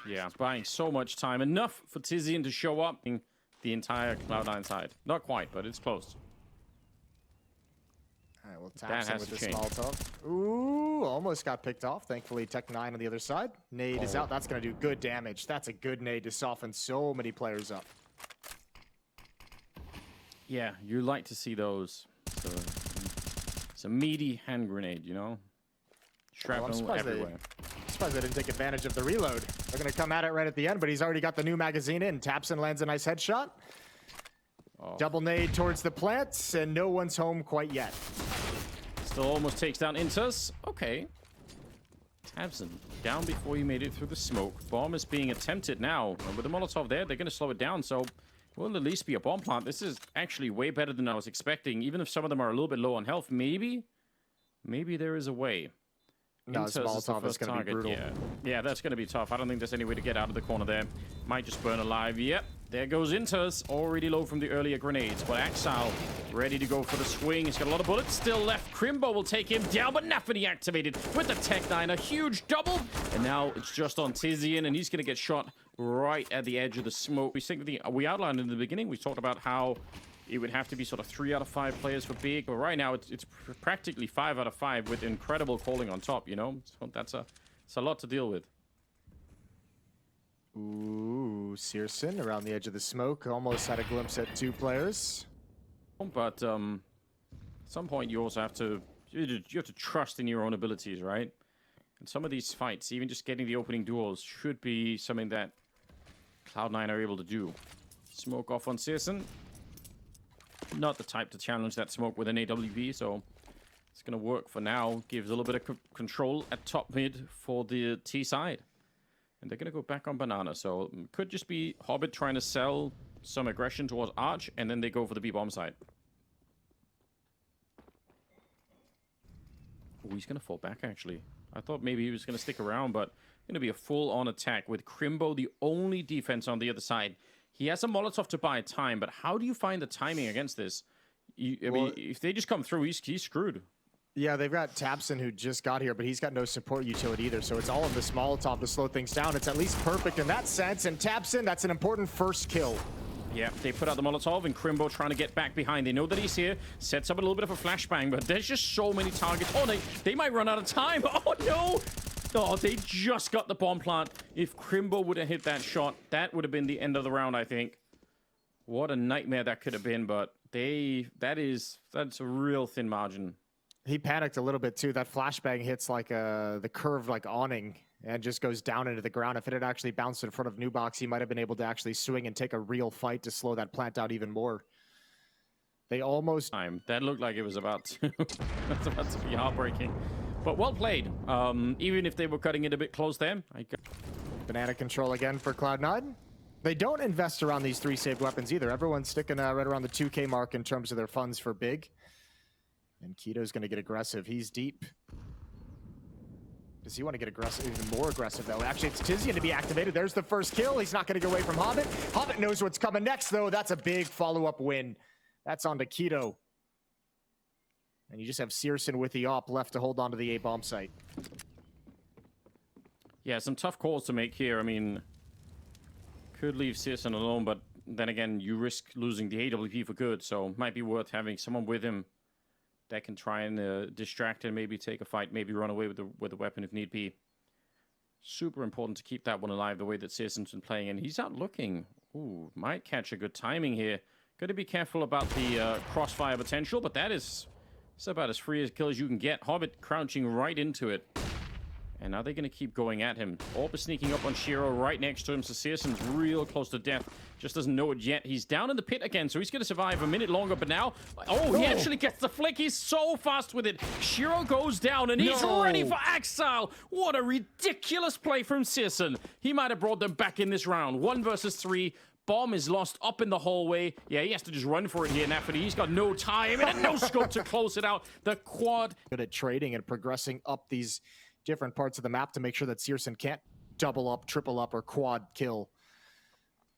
Yeah, buying so much time. Enough for Tizian to show up in the entire Cloud9 side. Not quite, but it's close. All right, well, Tapson with the Molotov. Ooh, almost got picked off. Thankfully, Tech9 on the other side. Nade is out. That's going to do good damage. That's a good nade to soften so many players up. Yeah, you like to see those. So, it's a meaty hand grenade, you know? Shrapnel everywhere. I'm surprised they didn't take advantage of the reload. They're going to come at it right at the end, but he's already got the new magazine in. Tapson lands a nice headshot. Oh. Double nade towards the plants, and no one's home quite yet. Still almost takes down Intus. Okay. Tapson down before you made it through the smoke. Bomb is being attempted now. And with the Molotov there, they're going to slow it down, so... Will at least be a bomb plant. This is actually way better than I was expecting. Even if some of them are a little bit low on health, maybe there is a way. No, this Molotov is going to be brutal. Yeah, that's going to be tough. I don't think there's any way to get out of the corner there. Might just burn alive. Yep, there goes Intus. Already low from the earlier grenades. But Axal ready to go for the swing. He's got a lot of bullets still left. Crimbo will take him down, but NaVi activated with the Tech9. A huge double. And now it's just on Tizian, and he's going to get shot right at the edge of the smoke. We outlined in the beginning, we talked about how it would have to be sort of 3 out of 5 players for Big, but right now it's practically 5 out of 5 with incredible calling on top, you know? So it's a lot to deal with. Ooh, Searson around the edge of the smoke. Almost had a glimpse at 2 players. But at some point you also have to trust in your own abilities, right? And some of these fights, even just getting the opening duels, should be something that Cloud9 are able to do. Smoke off on Searson. Not the type to challenge that smoke with an AWP, so it's going to work for now. Gives a little bit of control at top mid for the T side. And they're going to go back on Banana, so it could just be Hobbit trying to sell some aggression towards Arch, and then they go for the B-bomb side. Oh, he's going to fall back, actually. I thought maybe he was going to stick around, but going to be a full-on attack with Crimbo, the only defense on the other side. He has a Molotov to buy time, but how do you find the timing against this? I mean, if they just come through, he's screwed. Yeah, they've got Tabson who just got here, but he's got no support utility either, so it's all of this Molotov to slow things down. It's at least perfect in that sense, and Tabson, that's an important first kill. Yeah, they put out the Molotov, and Crimbo trying to get back behind. They know that he's here, sets up a little bit of a flashbang, but there's just so many targets. Oh, they might run out of time. Oh, no! Oh, they just got the bomb plant. If Crimbo would have hit that shot, that would have been the end of the round, I think. What a nightmare that could have been, but that's a real thin margin. He panicked a little bit too. That flashbang hits like the curved like awning and just goes down into the ground. If it had actually bounced in front of Nubox, he might have been able to actually swing and take a real fight to slow that plant out even more. They almost... That looked like it was about to, that's about to be heartbreaking. But well played. Even if they were cutting it a bit close there. Banana control again for Cloud9. They don't invest around these 3 saved weapons either. Everyone's sticking right around the 2K mark in terms of their funds for big. And Keto's going to get aggressive. He's deep. Does he want to get aggressive, even more aggressive, though? Actually, it's Tizian to be activated. There's the first kill. He's not going to get away from Hobbit. Hobbit knows what's coming next, though. That's a big follow-up win. That's on to Keto. And you just have Searson with the op left to hold on to the A-bomb site. Yeah, some tough calls to make here. I mean, could leave Searson alone, but then again, you risk losing the AWP for good, so it might be worth having someone with him that can try and distract and maybe take a fight, maybe run away with the weapon if need be. Super important to keep that one alive the way that Searson's been playing, and he's out looking. Ooh, might catch a good timing here. Got to be careful about the crossfire potential, but it's about as free a kill as you can get. Hobbit crouching right into it. And are they going to keep going at him? Orb is sneaking up on Shiro right next to him, so Searson's real close to death. Just doesn't know it yet. He's down in the pit again, so he's going to survive a minute longer, but now... Oh, he actually gets the flick. He's so fast with it. Shiro goes down, and he's ready for exile. What a ridiculous play from Searson. He might have brought them back in this round. 1 versus 3. Bomb is lost up in the hallway. Yeah, he has to just run for it here, NaVi. He's got no time and no scope to close it out. The quad... Good at trading and progressing up these different parts of the map to make sure that Searson can't double up, triple up, or quad kill.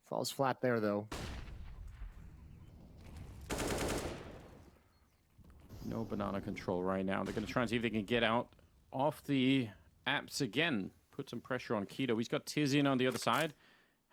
Falls flat there, though. No banana control right now. They're going to try and see if they can get out off the apps again. Put some pressure on Keto. He's got Tizian on the other side.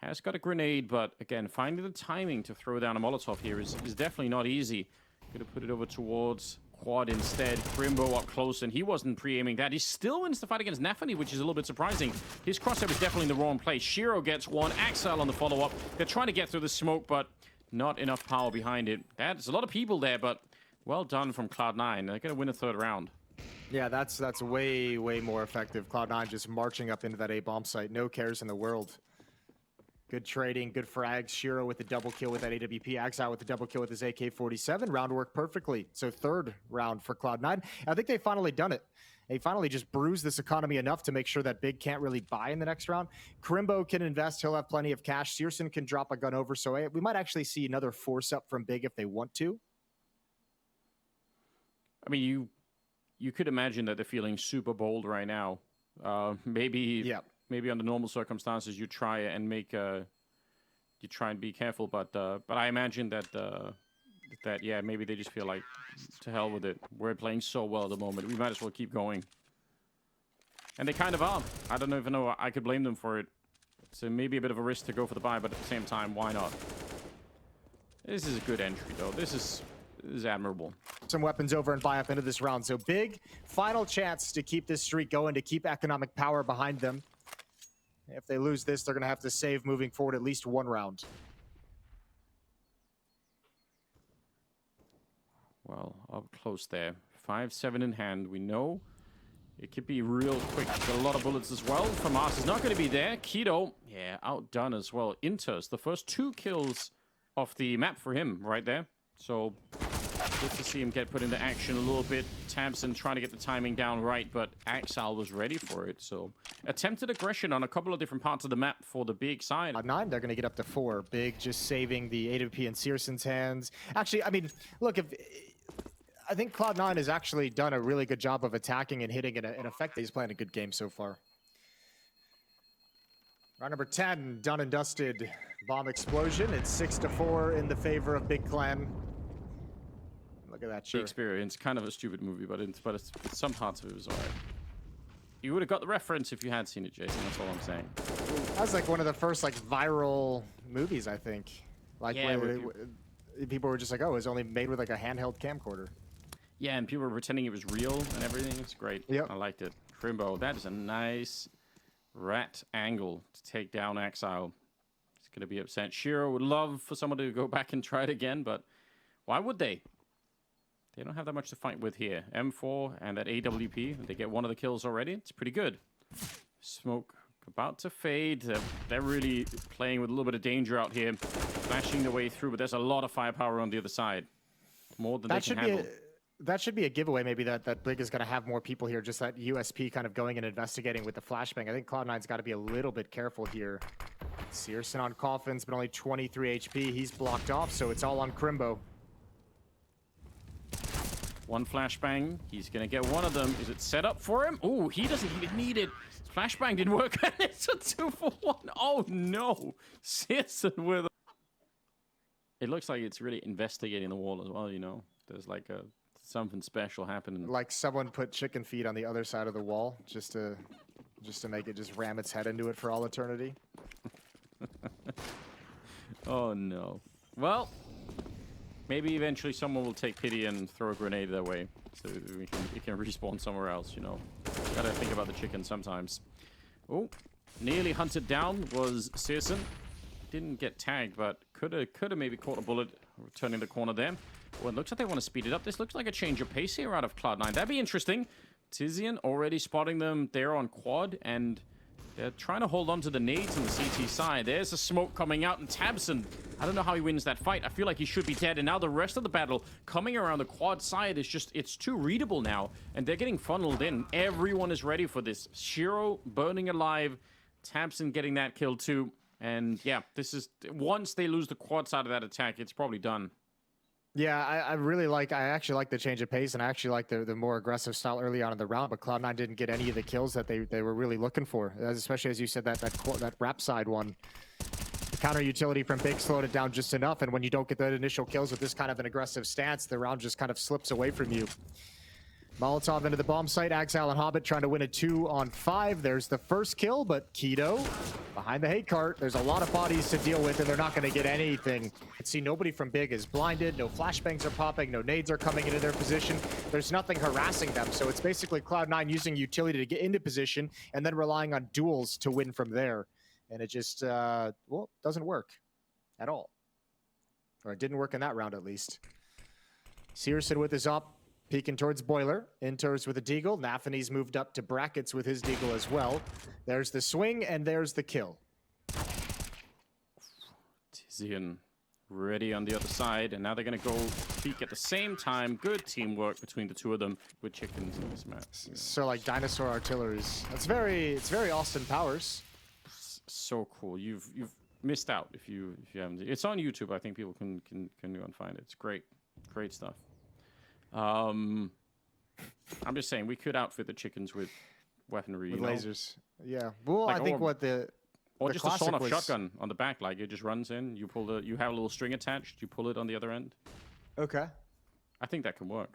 Has got a grenade, but again, finding the timing to throw down a Molotov here is definitely not easy. Going to put it over towards Quad instead. Crimbo up close, and he wasn't pre-aiming that. He still wins the fight against NaVi, which is a little bit surprising. His crosshair was definitely in the wrong place. Shiro gets one. Axel on the follow-up. They're trying to get through the smoke, but not enough power behind it. There's a lot of people there, but well done from Cloud9. They're going to win a 3rd round. Yeah, that's way, way more effective. Cloud9 just marching up into that A-bomb site. No cares in the world. Good trading, good frags. Shiro with the double kill with that AWP. Axel with the double kill with his AK-47. Round worked perfectly. So 3rd round for Cloud9. I think they've finally done it. They finally just bruised this economy enough to make sure that Big can't really buy in the next round. Crimbo can invest. He'll have plenty of cash. Searson can drop a gun over. So we might actually see another force up from Big if they want to. I mean, you could imagine that they're feeling super bold right now. Maybe under normal circumstances you try and be careful, but I imagine that yeah, maybe they just feel like to hell with it. We're playing so well at the moment. We might as well keep going. And they kind of are. I don't even know I could blame them for it. So maybe a bit of a risk to go for the buy, but at the same time, why not? This is a good entry though. This is admirable. Some weapons over and buy up into this round. So Big, final chance to keep this streak going, to keep economic power behind them. If they lose this, they're going to have to save moving forward at least 1 round. Well, up close there. 5-7 in hand. We know It could be real quick. Got a lot of bullets as well. From us is not going to be there. Keto, yeah, outdone as well. Inters, the first 2 kills off the map for him right there. So good to see him get put into action a little bit. Tabson trying to get the timing down right, but Axal was ready for it. So attempted aggression on a couple of different parts of the map for the big side. 9, they're going to get up to 4. Big just saving the AWP in Searson's hands. Actually, I mean, look, I think Cloud9 has actually done a really good job of attacking and hitting in effect. He's playing a good game so far. Round number 10, done and dusted. Bomb explosion. It's 6-4 in the favor of Big Clan. Look at that. The experience, kind of a stupid movie, but it's some parts of it was alright. You would have got the reference if you had seen it, Jason. That's all I'm saying. That was like one of the first like viral movies, I think. Like yeah, people were just like, "Oh, it was only made with like a handheld camcorder." Yeah, and people were pretending it was real and everything. It's great. Yep. I liked it. Crimbo, that is a nice rat angle to take down Exile. He's going to be upset. Shiro would love for someone to go back and try it again, but why would they? They don't have that much to fight with here. M4 and that AWP, they get one of the kills already. It's pretty good. Smoke about to fade. They're really playing with a little bit of danger out here. Flashing their way through, but there's a lot of firepower on the other side. More than they can handle. That should be a giveaway, maybe, that Big is going to have more people here. Just that USP kind of going and investigating with the flashbang. I think Cloud9's got to be a little bit careful here. Searson on Coffins, but only 23 HP. He's blocked off, so it's all on Crimbo. One flashbang. He's going to get one of them. Is it set up for him? Oh, he doesn't even need it. Flashbang didn't work. It's a 2-for-1. Oh, no. Searson with... It looks like it's really investigating the wall as well, you know. There's like something special happening. Like someone put chicken feet on the other side of the wall just to make it just ram its head into it for all eternity. Oh, no. Well... Maybe eventually someone will take pity and throw a grenade their way, so it can respawn somewhere else, you know. Gotta think about the chicken sometimes. Oh, nearly hunted down was Searson. Didn't get tagged, but could have maybe caught a bullet turning the corner there. Well, it looks like they want to speed it up. This looks like a change of pace here out of Cloud9. That'd be interesting. Tizian already spotting them there on quad, and they're trying to hold on to the nades on the CT side. There's a smoke coming out, and Tabson, I don't know how he wins that fight. I feel like he should be dead, and now the rest of the battle coming around the quad side is just, it's too readable now, and they're getting funneled in. Everyone is ready for this. Shiro burning alive, Tabson getting that kill too, and yeah, this is, once they lose the quad side of that attack, it's probably done. Yeah, I actually like the change of pace, and I actually like the more aggressive style early on in the round, but Cloud9 didn't get any of the kills that they were really looking for, especially as you said, that wrap side one. The counter utility from Big slowed it down just enough, and when you don't get the initial kills with this kind of an aggressive stance, the round just kind of slips away from you. Molotov into the bomb site. Axal and Hobbit trying to win a 2-on-5. There's the first kill, but Keto behind the hate cart. There's a lot of bodies to deal with, and they're not going to get anything. See, nobody from Big is blinded. No flashbangs are popping. No nades are coming into their position. There's nothing harassing them. So it's basically Cloud9 using utility to get into position and then relying on duels to win from there. And it just, well, doesn't work at all. Or it didn't work in that round, at least. Searson with his op. Peeking towards Boiler. Enters with a deagle. Nafany's moved up to brackets with his deagle as well. There's the swing, and there's the kill. Tizian ready on the other side, and now they're going to go peek at the same time. Good teamwork between the two of them with chickens in this match. So, like, dinosaur artilleries. It's very Austin Powers. So cool. You've missed out if you haven't. It's on YouTube. I think people can go and find it. It's great stuff. I'm just saying we could outfit the chickens with weaponry, with lasers. Yeah. Well, like, I think or just a sawn-off shotgun on the back. Like it just runs in. You have a little string attached. You pull it on the other end. Okay. I think that can work.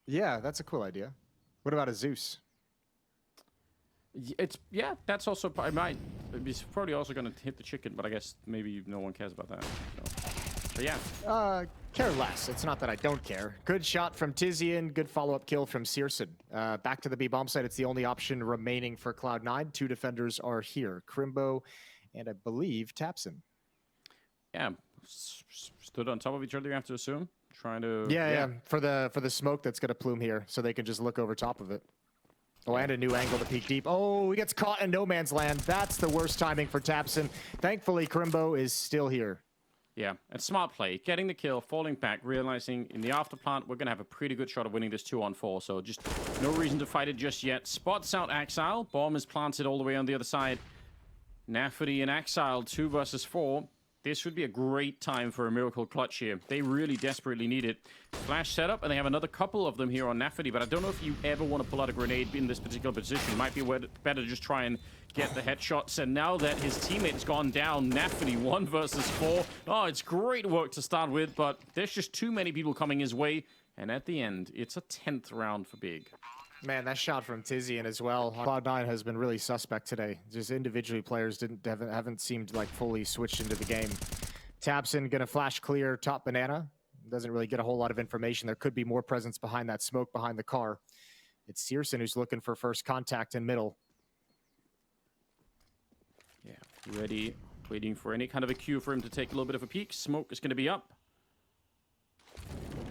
Yeah, that's a cool idea. What about a Zeus? That's also it's probably also going to hit the chicken, but I guess maybe no one cares about that. So. But yeah. Care less. It's not that I don't care. Good shot from Tizian. Good follow-up kill from Searson. Back to the B bomb site. It's the only option remaining for Cloud9. 2 defenders are here. Crimbo and I believe Tabson. Yeah. Stood on top of each other, you have to assume. Trying to... Yeah. For the smoke that's going to plume here, so they can just look over top of it. Oh, and a new angle to peek deep. Oh, he gets caught in no man's land. That's the worst timing for tabseN. Thankfully, Crimbo is still here. Yeah, and smart play. Getting the kill, falling back, realizing in the afterplant, we're going to have a pretty good shot of winning this 2-on-4. So just no reason to fight it just yet. Spots out Axile. Bomb is planted all the way on the other side. navi and Axile, 2 versus 4. This would be a great time for a miracle clutch here. They really desperately need it. Flash setup, and they have another couple of them here on navi, but I don't know if you ever want to pull out a grenade in this particular position. It might be better to just try and get the headshots. And now that his teammate's gone down, navi 1 versus 4. Oh, it's great work to start with, but there's just too many people coming his way. And at the end, it's a 10th round for BIG. Man, that shot from Tizian as well. Cloud9 has been really suspect today. Just individually, players haven't seemed like fully switched into the game. tabseN gonna flash clear top banana. Doesn't really get a whole lot of information. There could be more presence behind that smoke behind the car. It's Searson who's looking for first contact in middle. Yeah, ready, waiting for any kind of a cue for him to take a little bit of a peek. Smoke is going to be up.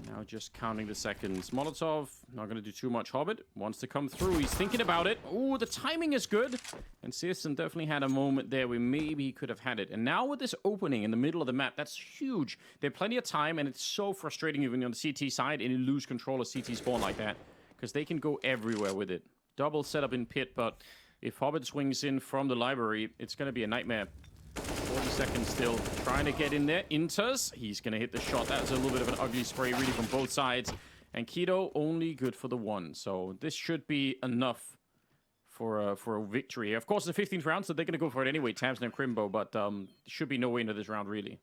Now just counting the seconds. Molotov, not going to do too much. Hobbit wants to come through. He's thinking about it. Oh, the timing is good. And Searson definitely had a moment there where maybe he could have had it. And now with this opening in the middle of the map, that's huge. They have plenty of time, and it's so frustrating even on the CT side, and you lose control of CT spawn like that, because they can go everywhere with it. Double setup in pit, but if Hobbit swings in from the library, it's going to be a nightmare. 40 seconds still, trying to get in there. Enters. He's going to hit the shot. That's a little bit of an ugly spray, really, from both sides. And Keto only good for the 1. So this should be enough for a victory. Of course, the 15th round, so they're going to go for it anyway, tabseN and Crimbo, but should be no way into this round, really.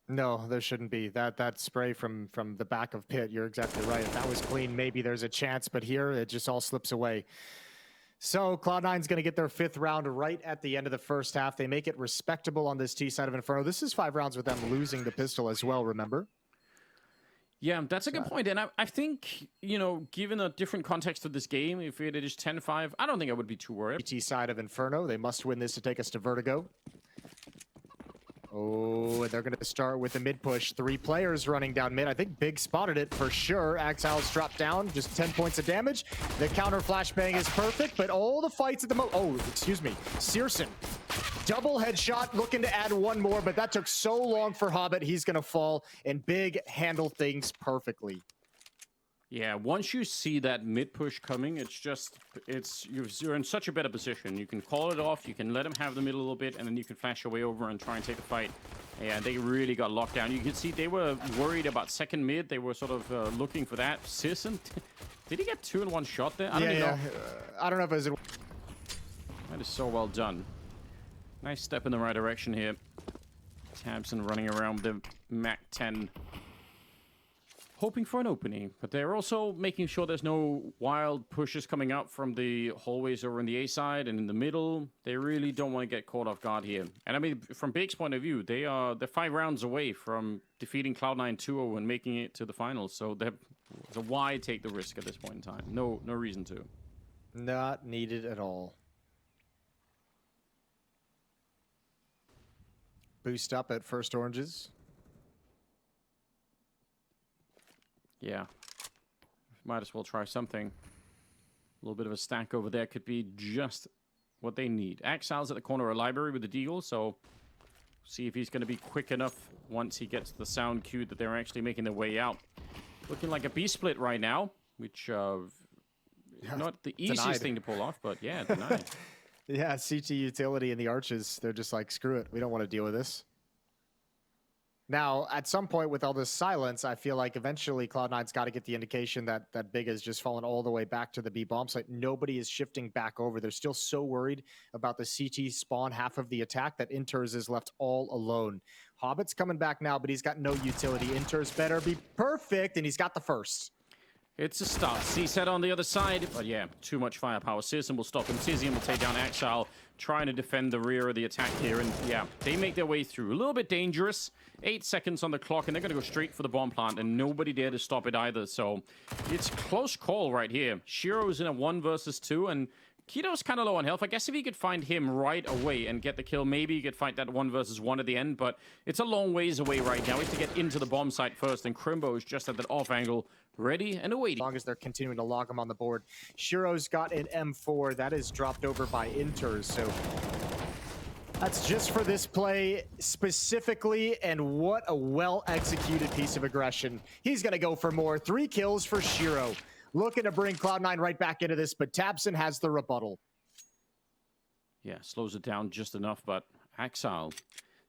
No, there shouldn't be. That spray from the back of pit, you're exactly right. If that was clean, maybe there's a chance, but here it just all slips away. So Cloud9's going to get their 5th round right at the end of the first half. They make it respectable on this T side of Inferno. This is 5 rounds with them losing the pistol as well, remember? Yeah, that's a good point. And I think, you know, given a different context of this game, if it is 10-5, I don't think I would be too worried. T side of Inferno, they must win this to take us to Vertigo. Oh, and they're going to start with the mid push. 3 players running down mid. I think Big spotted it for sure. Axile's dropped down, just 10 points of damage. The counter flashbang is perfect, but all the fights at the oh, excuse me. Searson, double headshot, looking to add 1 more, but that took so long for Hobbit. He's going to fall, and Big handled things perfectly. Yeah, once you see that mid push coming, you're in such a better position. You can call it off, you can let him have the middle a little bit, and then you can flash your way over and try and take the fight. Yeah, they really got locked down. You can see they were worried about second mid. They were sort of looking for that. Searson, did he get 2 in 1 shot there? I don't know. I don't know if it was. That is so well done. Nice step in the right direction here. tabseN running around with the MAC-10. Hoping for an opening, but they're also making sure there's no wild pushes coming out from the hallways over on the A side and in the middle. They really don't want to get caught off guard here. And I mean, from BIG's point of view, they're 5 rounds away from defeating Cloud9 2-0 and making it to the finals. So why take the risk at this point in time? No reason to. Not needed at all. Boost up at first oranges. Yeah, might as well try something. A little bit of a stack over there could be just what they need. Axile's at the corner of a library with the deagle, so see if he's going to be quick enough once he gets the sound cue that they're actually making their way out. Looking like a B split right now, which not the easiest thing to pull off, but yeah, denied. Yeah, CT utility and the arches, they're just like, screw it, we don't want to deal with this. Now, at some point with all this silence, I feel like eventually Cloud9's got to get the indication that Big has just fallen all the way back to the B bomb site. Nobody is shifting back over. They're still so worried about the CT spawn half of the attack that Inters is left all alone. Hobbit's coming back now, but he's got no utility. Inters better be perfect, and he's got the first. It's a start. C-set on the other side, but yeah, too much firepower. Searson will stop him. Tizian will take down Axile, trying to defend the rear of the attack here, and yeah, they make their way through. A little bit dangerous. 8 seconds on the clock, and they're going to go straight for the bomb plant, and nobody there to stop it either, so it's close call right here. Shiro's in a 1 versus 2, and Kito's kind of low on health. I guess if he could find him right away and get the kill, maybe he could fight that 1 versus 1 at the end, but it's a long ways away right now. He has to get into the bomb site first, and Crimbo is just at that off angle, ready and awaiting. As long as they're continuing to log him on the board. Shiro's got an M4 that is dropped over by Inters, so that's just for this play specifically, and what a well-executed piece of aggression. He's gonna go for more. 3 kills for Shiro. Looking to bring Cloud9 right back into this, but tabseN has the rebuttal. Yeah, slows it down just enough, but Axile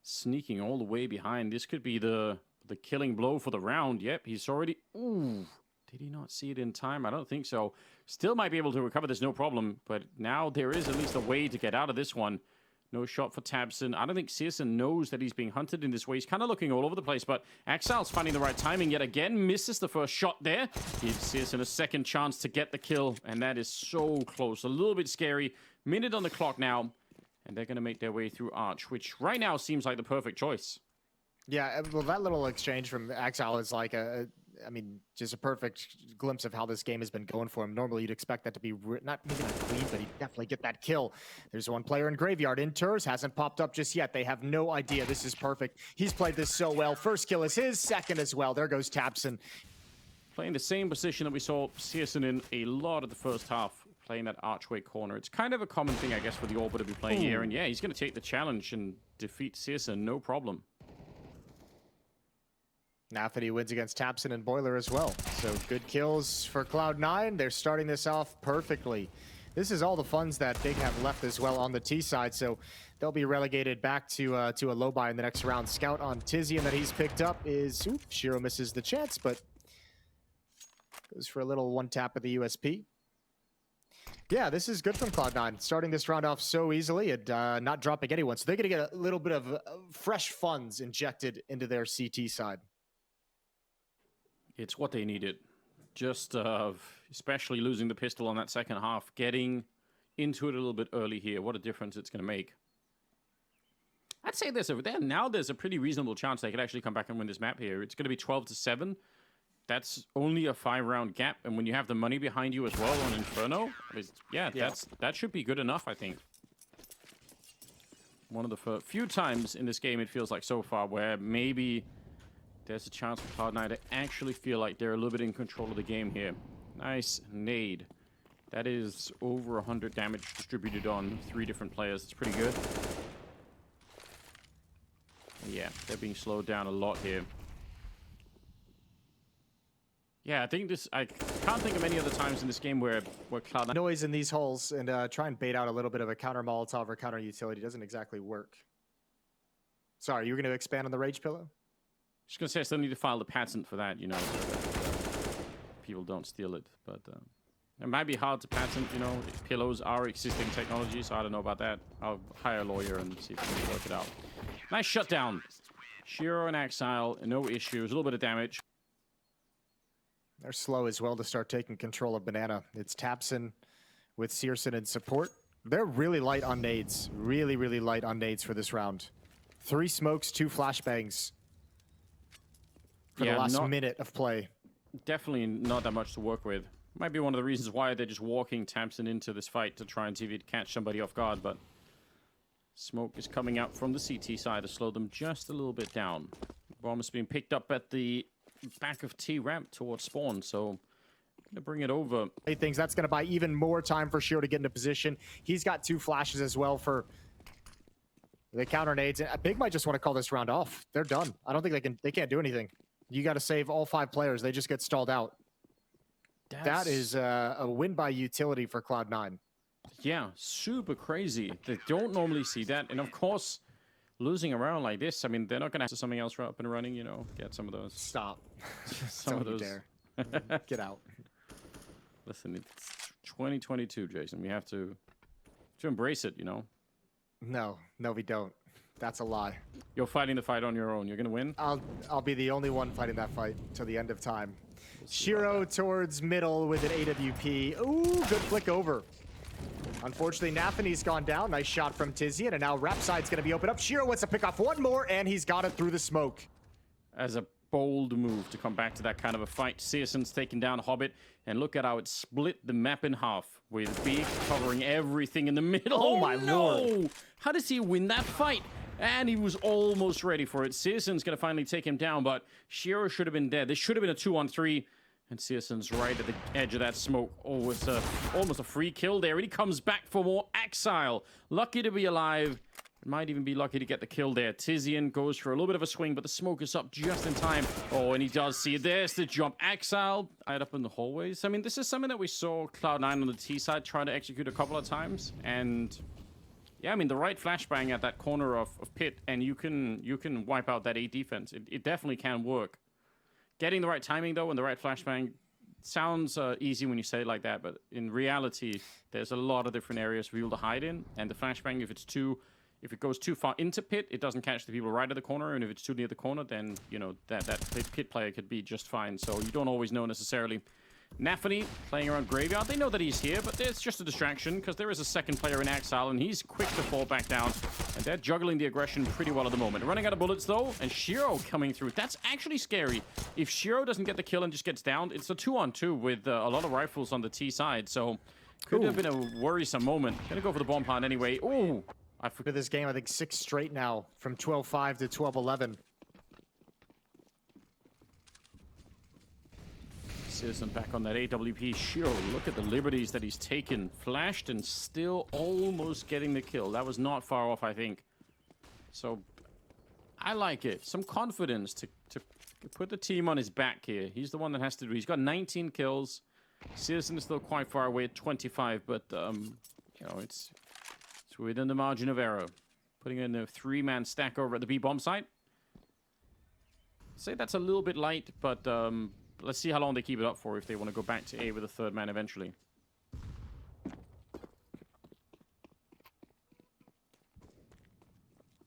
sneaking all the way behind. This could be the killing blow for the round. Yep, he's already... Ooh, did he not see it in time? I don't think so. Still might be able to recover this, no problem, but now there is at least a way to get out of this one. No shot for tabseN. I don't think CSGO knows that he's being hunted in this way. He's kind of looking all over the place, but Axile's finding the right timing yet again. Misses the first shot there. Gives CSGO a second chance to get the kill, and that is so close. A little bit scary. Minute on the clock now, and they're going to make their way through Arch, which right now seems like the perfect choice. Yeah, well, that little exchange from Axile is like I mean, just a perfect glimpse of how this game has been going for him. Normally, you'd expect that to be not maybe not clean, but he'd definitely get that kill. There's one player in Graveyard. Inters hasn't popped up just yet. They have no idea. This is perfect. He's played this so well. First kill is his, second as well. There goes tabseN. Playing the same position that we saw CSGO in a lot of the first half, playing that archway corner. It's kind of a common thing, I guess, for the Orb to be playing here. And yeah, he's going to take the challenge and defeat CSGO, no problem. NaVi wins against tabseN and Boiler as well. So good kills for Cloud9. They're starting this off perfectly. This is all the funds that Big have left as well on the T side, so they'll be relegated back to a low buy in the next round. Scout on Tizian that he's picked up is... Oops, Shiro misses the chance, but goes for a little one tap of the USP. Yeah, this is good from Cloud9. Starting this round off so easily and not dropping anyone. So they're going to get a little bit of fresh funds injected into their CT side. It's what they needed. Just especially losing the pistol on that second half, getting into it a little bit early here. What a difference it's going to make. I'd say there's a pretty reasonable chance they could actually come back and win this map here. It's going to be 12-7. That's only a 5-round gap, and when you have the money behind you as well on Inferno, that should be good enough, I think. One of the few times in this game it feels like so far where maybe there's a chance for Cloud9 to actually feel like they're a little bit in control of the game here. Nice nade. That is over 100 damage distributed on 3 different players. It's pretty good. Yeah, they're being slowed down a lot here. Yeah, I think I can't think of any other times in this game where Cloud9... Noise in these holes and try and bait out a little bit of a counter Molotov or counter utility doesn't exactly work. Sorry, you were going to expand on the Rage Pillow? Just gonna say I still need to file the patent for that, you know, so that people don't steal it. But it might be hard to patent, you know. Pillows are existing technology, so I don't know about that. I'll hire a lawyer and see if we can work it out. Nice shutdown. Shiro and Axile, no issues. A little bit of damage. They're slow as well to start taking control of Banana. It's tabseN with searson in support. They're really light on nades. Really, really light on nades for this round. 3 smokes, 2 flashbangs. For the last minute of play. Definitely not that much to work with. Might be one of the reasons why they're just walking tabseN into this fight to try and see if he'd catch somebody off guard, but smoke is coming out from the CT side to slow them just a little bit down. Bomb is being picked up at the back of T ramp towards spawn, so gonna bring it over. Things that's gonna buy even more time for Shiro to get into position. He's got 2 flashes as well for the counter nades. Big might just want to call this round off. They're done. I don't think they can't do anything. You got to save all 5 players. They just get stalled out. That is a win by utility for Cloud9. Yeah, super crazy. They don't normally see that. And of course, losing around like this, I mean, they're not going to have something else up and running, you know, get some of those. Stop. Some of those. Dare. Get out. Listen, it's 2022, Jason. We have to embrace it, you know. No, we don't. That's a lie. You're fighting the fight on your own. You're going to win? I'll be the only one fighting that fight till the end of time. Shiro towards middle with an AWP. Ooh, good flick over. Unfortunately, NaVi's gone down. Nice shot from Tizian, and now Rapside's going to be open up. Shiro wants to pick off one more, and he's got it through the smoke. As a bold move to come back to that kind of a fight. Searson's taking down Hobbit, and look at how it split the map in half, with Big covering everything in the middle. Oh my lord! How does he win that fight? And he was almost ready for it. Searson's going to finally take him down, but Shiro should have been dead. This should have been a 2-on-3. And Searson's right at the edge of that smoke. Oh, it's almost a free kill there. And he comes back for more. Axile, lucky to be alive. Might even be lucky to get the kill there. Tizian goes for a little bit of a swing, but the smoke is up just in time. Oh, and he does see it. There's the jump. Axile right up in the hallways. I mean, this is something that we saw Cloud9 on the T side try to execute a couple of times. And yeah, I mean, the right flashbang at that corner of pit, and you can wipe out that A defense. It definitely can work. Getting the right timing, though, and the right flashbang sounds easy when you say it like that, but in reality, there's a lot of different areas for people to hide in, and the flashbang, if it goes too far into pit, it doesn't catch the people right at the corner, and if it's too near the corner, then, you know, that pit player could be just fine, so you don't always know necessarily. NaVi playing around Graveyard. They know that he's here, but it's just a distraction because there is a second player in Axile, and he's quick to fall back down. And they're juggling the aggression pretty well at the moment. Running out of bullets, though, and Shiro coming through. That's actually scary. If Shiro doesn't get the kill and just gets down, it's a 2-on-2 with a lot of rifles on the T side, so could have been a worrisome moment. Gonna go for the bomb plant anyway. Ooh, I forgot this game. I think 6 straight now, from 12-5 to 12-11. Searson back on that AWP. Shiro, look at the liberties that he's taken. Flashed and still almost getting the kill. That was not far off, I think. So, I like it. Some confidence to put the team on his back here. He's the one that has to do. He's got 19 kills. Searson is still quite far away at 25, but, you know, it's within the margin of error. Putting in a 3-man stack over at the B bomb site. I'd say that's a little bit light, but, let's see how long they keep it up for if they want to go back to A with a 3rd man eventually.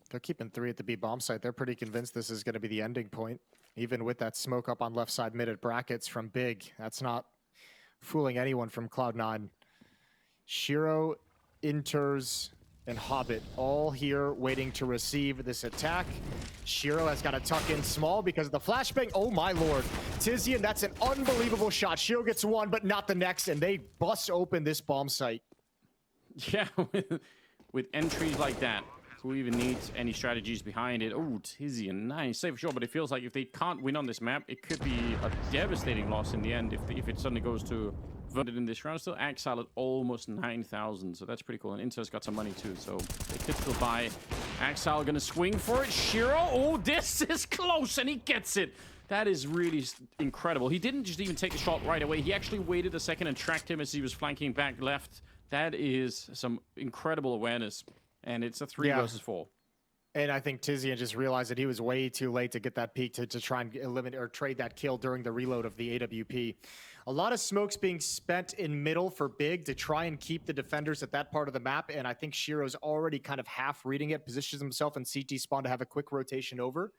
They're keeping 3 at the B bomb site. They're pretty convinced this is going to be the ending point. Even with that smoke up on left side mid at brackets from Big. That's not fooling anyone from Cloud9. Shiro, Inters, and Hobbit all here waiting to receive this attack. Shiro has got to tuck in small because of the flashbang. Oh my lord. Tizian, that's an unbelievable shot. Shiro gets one, but not the next, and they bust open this bomb site. Yeah, with entries like that, who even needs any strategies behind it? Oh, Tizian, nice save for sure, but it feels like if they can't win on this map, it could be a devastating loss in the end if it suddenly goes to voted in this round. Still Axile at almost 9,000, so that's pretty cool. And Inter's got some money too, so they could still buy. Axile gonna swing for it. Shiro, oh, this is close, and he gets it. That is really incredible. He didn't just even take the shot right away. He actually waited a second and tracked him as he was flanking back left. That is some incredible awareness, and it's a 3 versus 4. And I think Tizian just realized that he was way too late to get that peak to try and eliminate or trade that kill during the reload of the AWP. A lot of smokes being spent in middle for Big to try and keep the defenders at that part of the map, and I think Shiro's already kind of half reading it, positions himself in CT spawn to have a quick rotation over.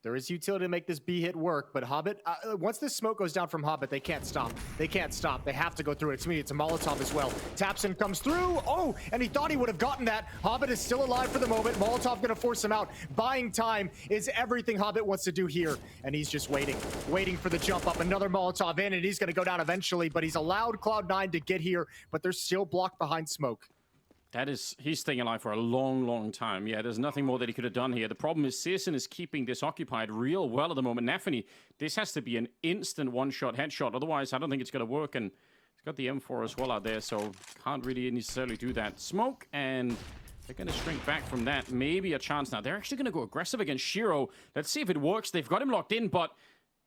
There is utility to make this B hit work, but Hobbit, once this smoke goes down from Hobbit, they can't stop. They can't stop. They have to go through it. It's a Molotov as well. Tapson comes through. Oh, and he thought he would have gotten that. Hobbit is still alive for the moment. Molotov going to force him out. Buying time is everything Hobbit wants to do here. And he's just waiting for the jump up. Another Molotov in, and he's going to go down eventually, but he's allowed Cloud9 to get here, but they're still blocked behind smoke. He's staying alive for a long, long time. Yeah, there's nothing more that he could have done here. The problem is Searson is keeping this occupied real well at the moment. NaVi, this has to be an instant one-shot headshot. Otherwise, I don't think it's going to work. And he's got the M4 as well out there, so can't really necessarily do that. Smoke, and they're going to shrink back from that. Maybe a chance now. They're actually going to go aggressive against Shiro. Let's see if it works. They've got him locked in, but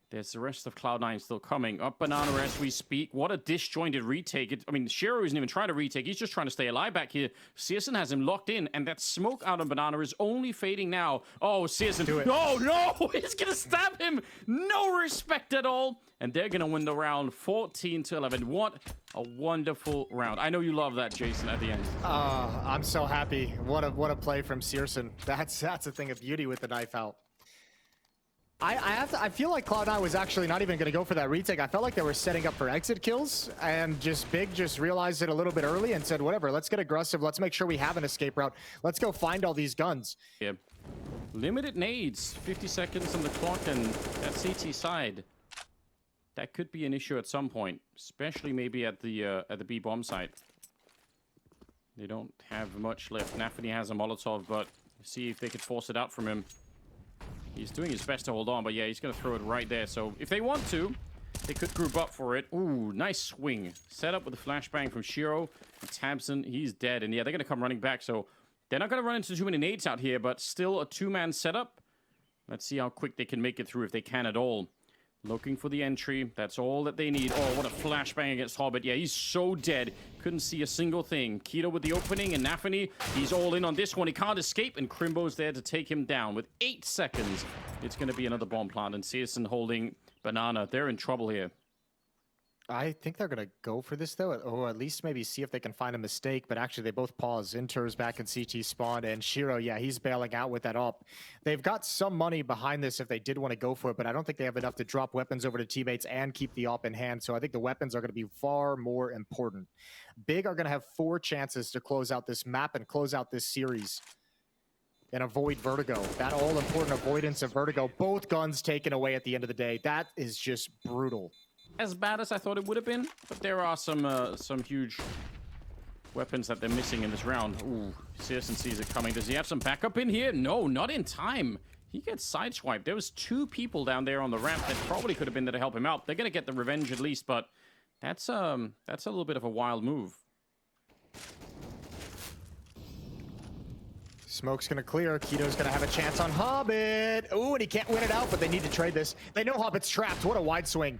there's the rest of Cloud9 still coming. Up banana as we speak. What a disjointed retake. I mean, Shiro isn't even trying to retake. He's just trying to stay alive back here. Searson has him locked in, and that smoke out on banana is only fading now. Oh, Searson. No! He's going to stab him! No respect at all! And they're going to win the round 14-11. What a wonderful round. I know you love that, Jason, at the end. I'm so happy. What a play from Searson. That's a thing of beauty with the knife out. I feel like Cloud9 was actually not even going to go for that retake. I felt like they were setting up for exit kills, and Big just realized it a little bit early and said, whatever, let's get aggressive. Let's make sure we have an escape route. Let's go find all these guns. Yeah. Limited nades, 50 seconds on the clock, and that CT side. That could be an issue at some point, especially maybe at the B bomb site. They don't have much left. navi has a Molotov, but see if they could force it out from him. He's doing his best to hold on, but yeah, he's going to throw it right there. So if they want to, they could group up for it. Ooh, nice swing. Set up with a flashbang from Shiro. Tabson, he's dead. And yeah, they're going to come running back. So they're not going to run into too many nades out here, but still a two-man setup. Let's see how quick they can make it through, if they can at all. Looking for the entry. That's all that they need. Oh, what a flashbang against Hobbit. Yeah, he's so dead. Couldn't see a single thing. Keto with the opening, and navi, he's all in on this one. He can't escape, and Crimbo's there to take him down. With 8 seconds, it's going to be another bomb plant, and Searson holding Banana. They're in trouble here. I think they're going to go for this, though, or at least maybe see if they can find a mistake. But actually, they both pause. Inter's back in CT spawn, and Shiro, yeah, he's bailing out with that up. They've got some money behind this if they did want to go for it, but I don't think they have enough to drop weapons over to teammates and keep the op in hand. So I think the weapons are going to be far more important. BIG are going to have 4 chances to close out this map and close out this series and avoid Vertigo. That all-important avoidance of Vertigo. Both guns taken away at the end of the day. That is just brutal. As bad as I thought it would have been, but there are some huge weapons that they're missing in this round. Ooh, Searson sees it coming. Does he have some backup in here? No, not in time. He gets sideswiped. There was 2 people down there on the ramp that probably could have been there to help him out. They're going to get the revenge at least, but that's a little bit of a wild move. Smoke's going to clear. Keto's going to have a chance on Hobbit. Ooh, and he can't win it out, but they need to trade this. They know Hobbit's trapped. What a wide swing.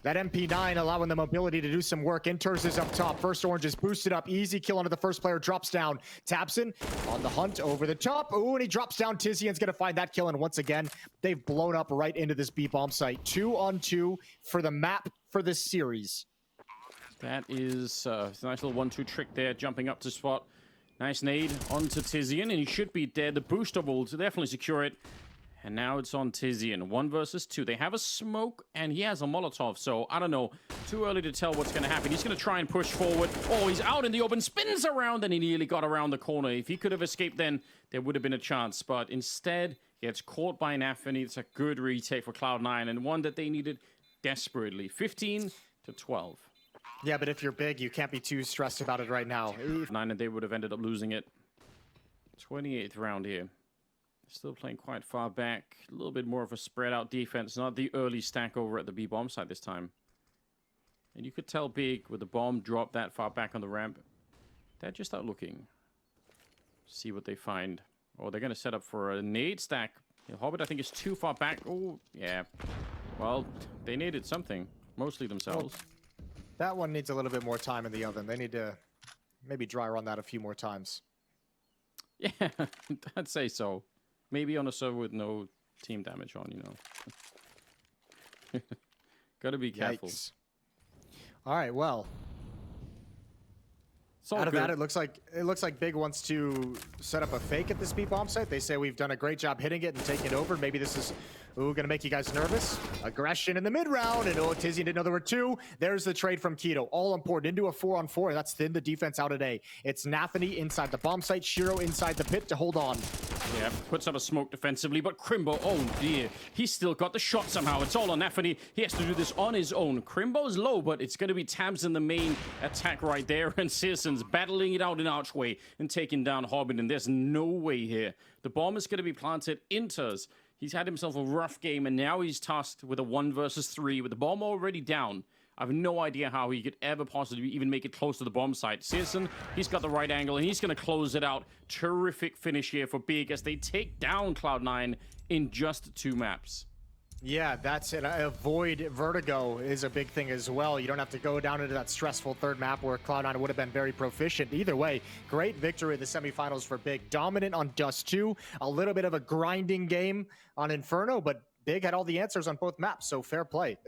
That MP9 allowing the mobility to do some work. Inters is up top. First orange is boosted up. Easy kill onto the first player. Drops down. Tabson on the hunt over the top. Ooh, and he drops down. Tizian's going to find that kill. And once again, they've blown up right into this B bomb site. 2 on 2 for the map for this series. That is a nice little 1-2 trick there. Jumping up to spot. Nice nade onto Tizian, and he should be dead. The booster will definitely secure it. And now it's on Tizian. 1 versus 2. They have a smoke, and he has a Molotov. So, I don't know. Too early to tell what's going to happen. He's going to try and push forward. Oh, he's out in the open. Spins around, and he nearly got around the corner. If he could have escaped then, there would have been a chance. But instead, gets caught by navi. It's a good retake for Cloud9, and one that they needed desperately. 15-12. Yeah, but if you're BIG, you can't be too stressed about it right now. 9, and they would have ended up losing it. 28th round here. Still playing quite far back. A little bit more of a spread-out defense. Not the early stack over at the B bomb side this time. And you could tell BIG with the bomb drop that far back on the ramp. They're just out looking. See what they find. Oh, they're going to set up for a nade stack. The Hobbit, I think, is too far back. Oh, yeah. Well, they needed something. Mostly themselves. That one needs a little bit more time in the oven. They need to maybe dry run that a few more times. Yeah, I'd say so. Maybe on a server with no team damage on, you know. Gotta be careful. Yikes. All right, well. Out of that, it looks like BIG wants to set up a fake at this B bomb site. They say we've done a great job hitting it and taking it over. Maybe this is gonna make you guys nervous. Aggression in the mid round, and Tizian didn't know there were 2. There's the trade from Keto, all important into a 4-on-4. That's thinned the defense out today. It's navi inside the bomb site, Shiro inside the pit to hold on. Yeah, puts up a smoke defensively, but Crimbo, oh dear, he's still got the shot somehow. It's all on navi. He has to do this on his own. Crimbo's low, but it's going to be Tabs in the main attack right there, and Searson's battling it out in Archway and taking down Hobbit, and there's no way here. The bomb is going to be planted. Inters, he's had himself a rough game, and now he's tasked with a 1 versus 3 with the bomb already down. I have no idea how he could ever possibly even make it close to the bomb site. Searson, he's got the right angle, and he's going to close it out. Terrific finish here for BIG as they take down Cloud9 in just 2 maps. Yeah, that's it. Avoid Vertigo is a big thing as well. You don't have to go down into that stressful 3rd map where Cloud9 would have been very proficient. Either way, great victory in the semifinals for BIG. Dominant on Dust 2. A little bit of a grinding game on Inferno, but BIG had all the answers on both maps, so fair play.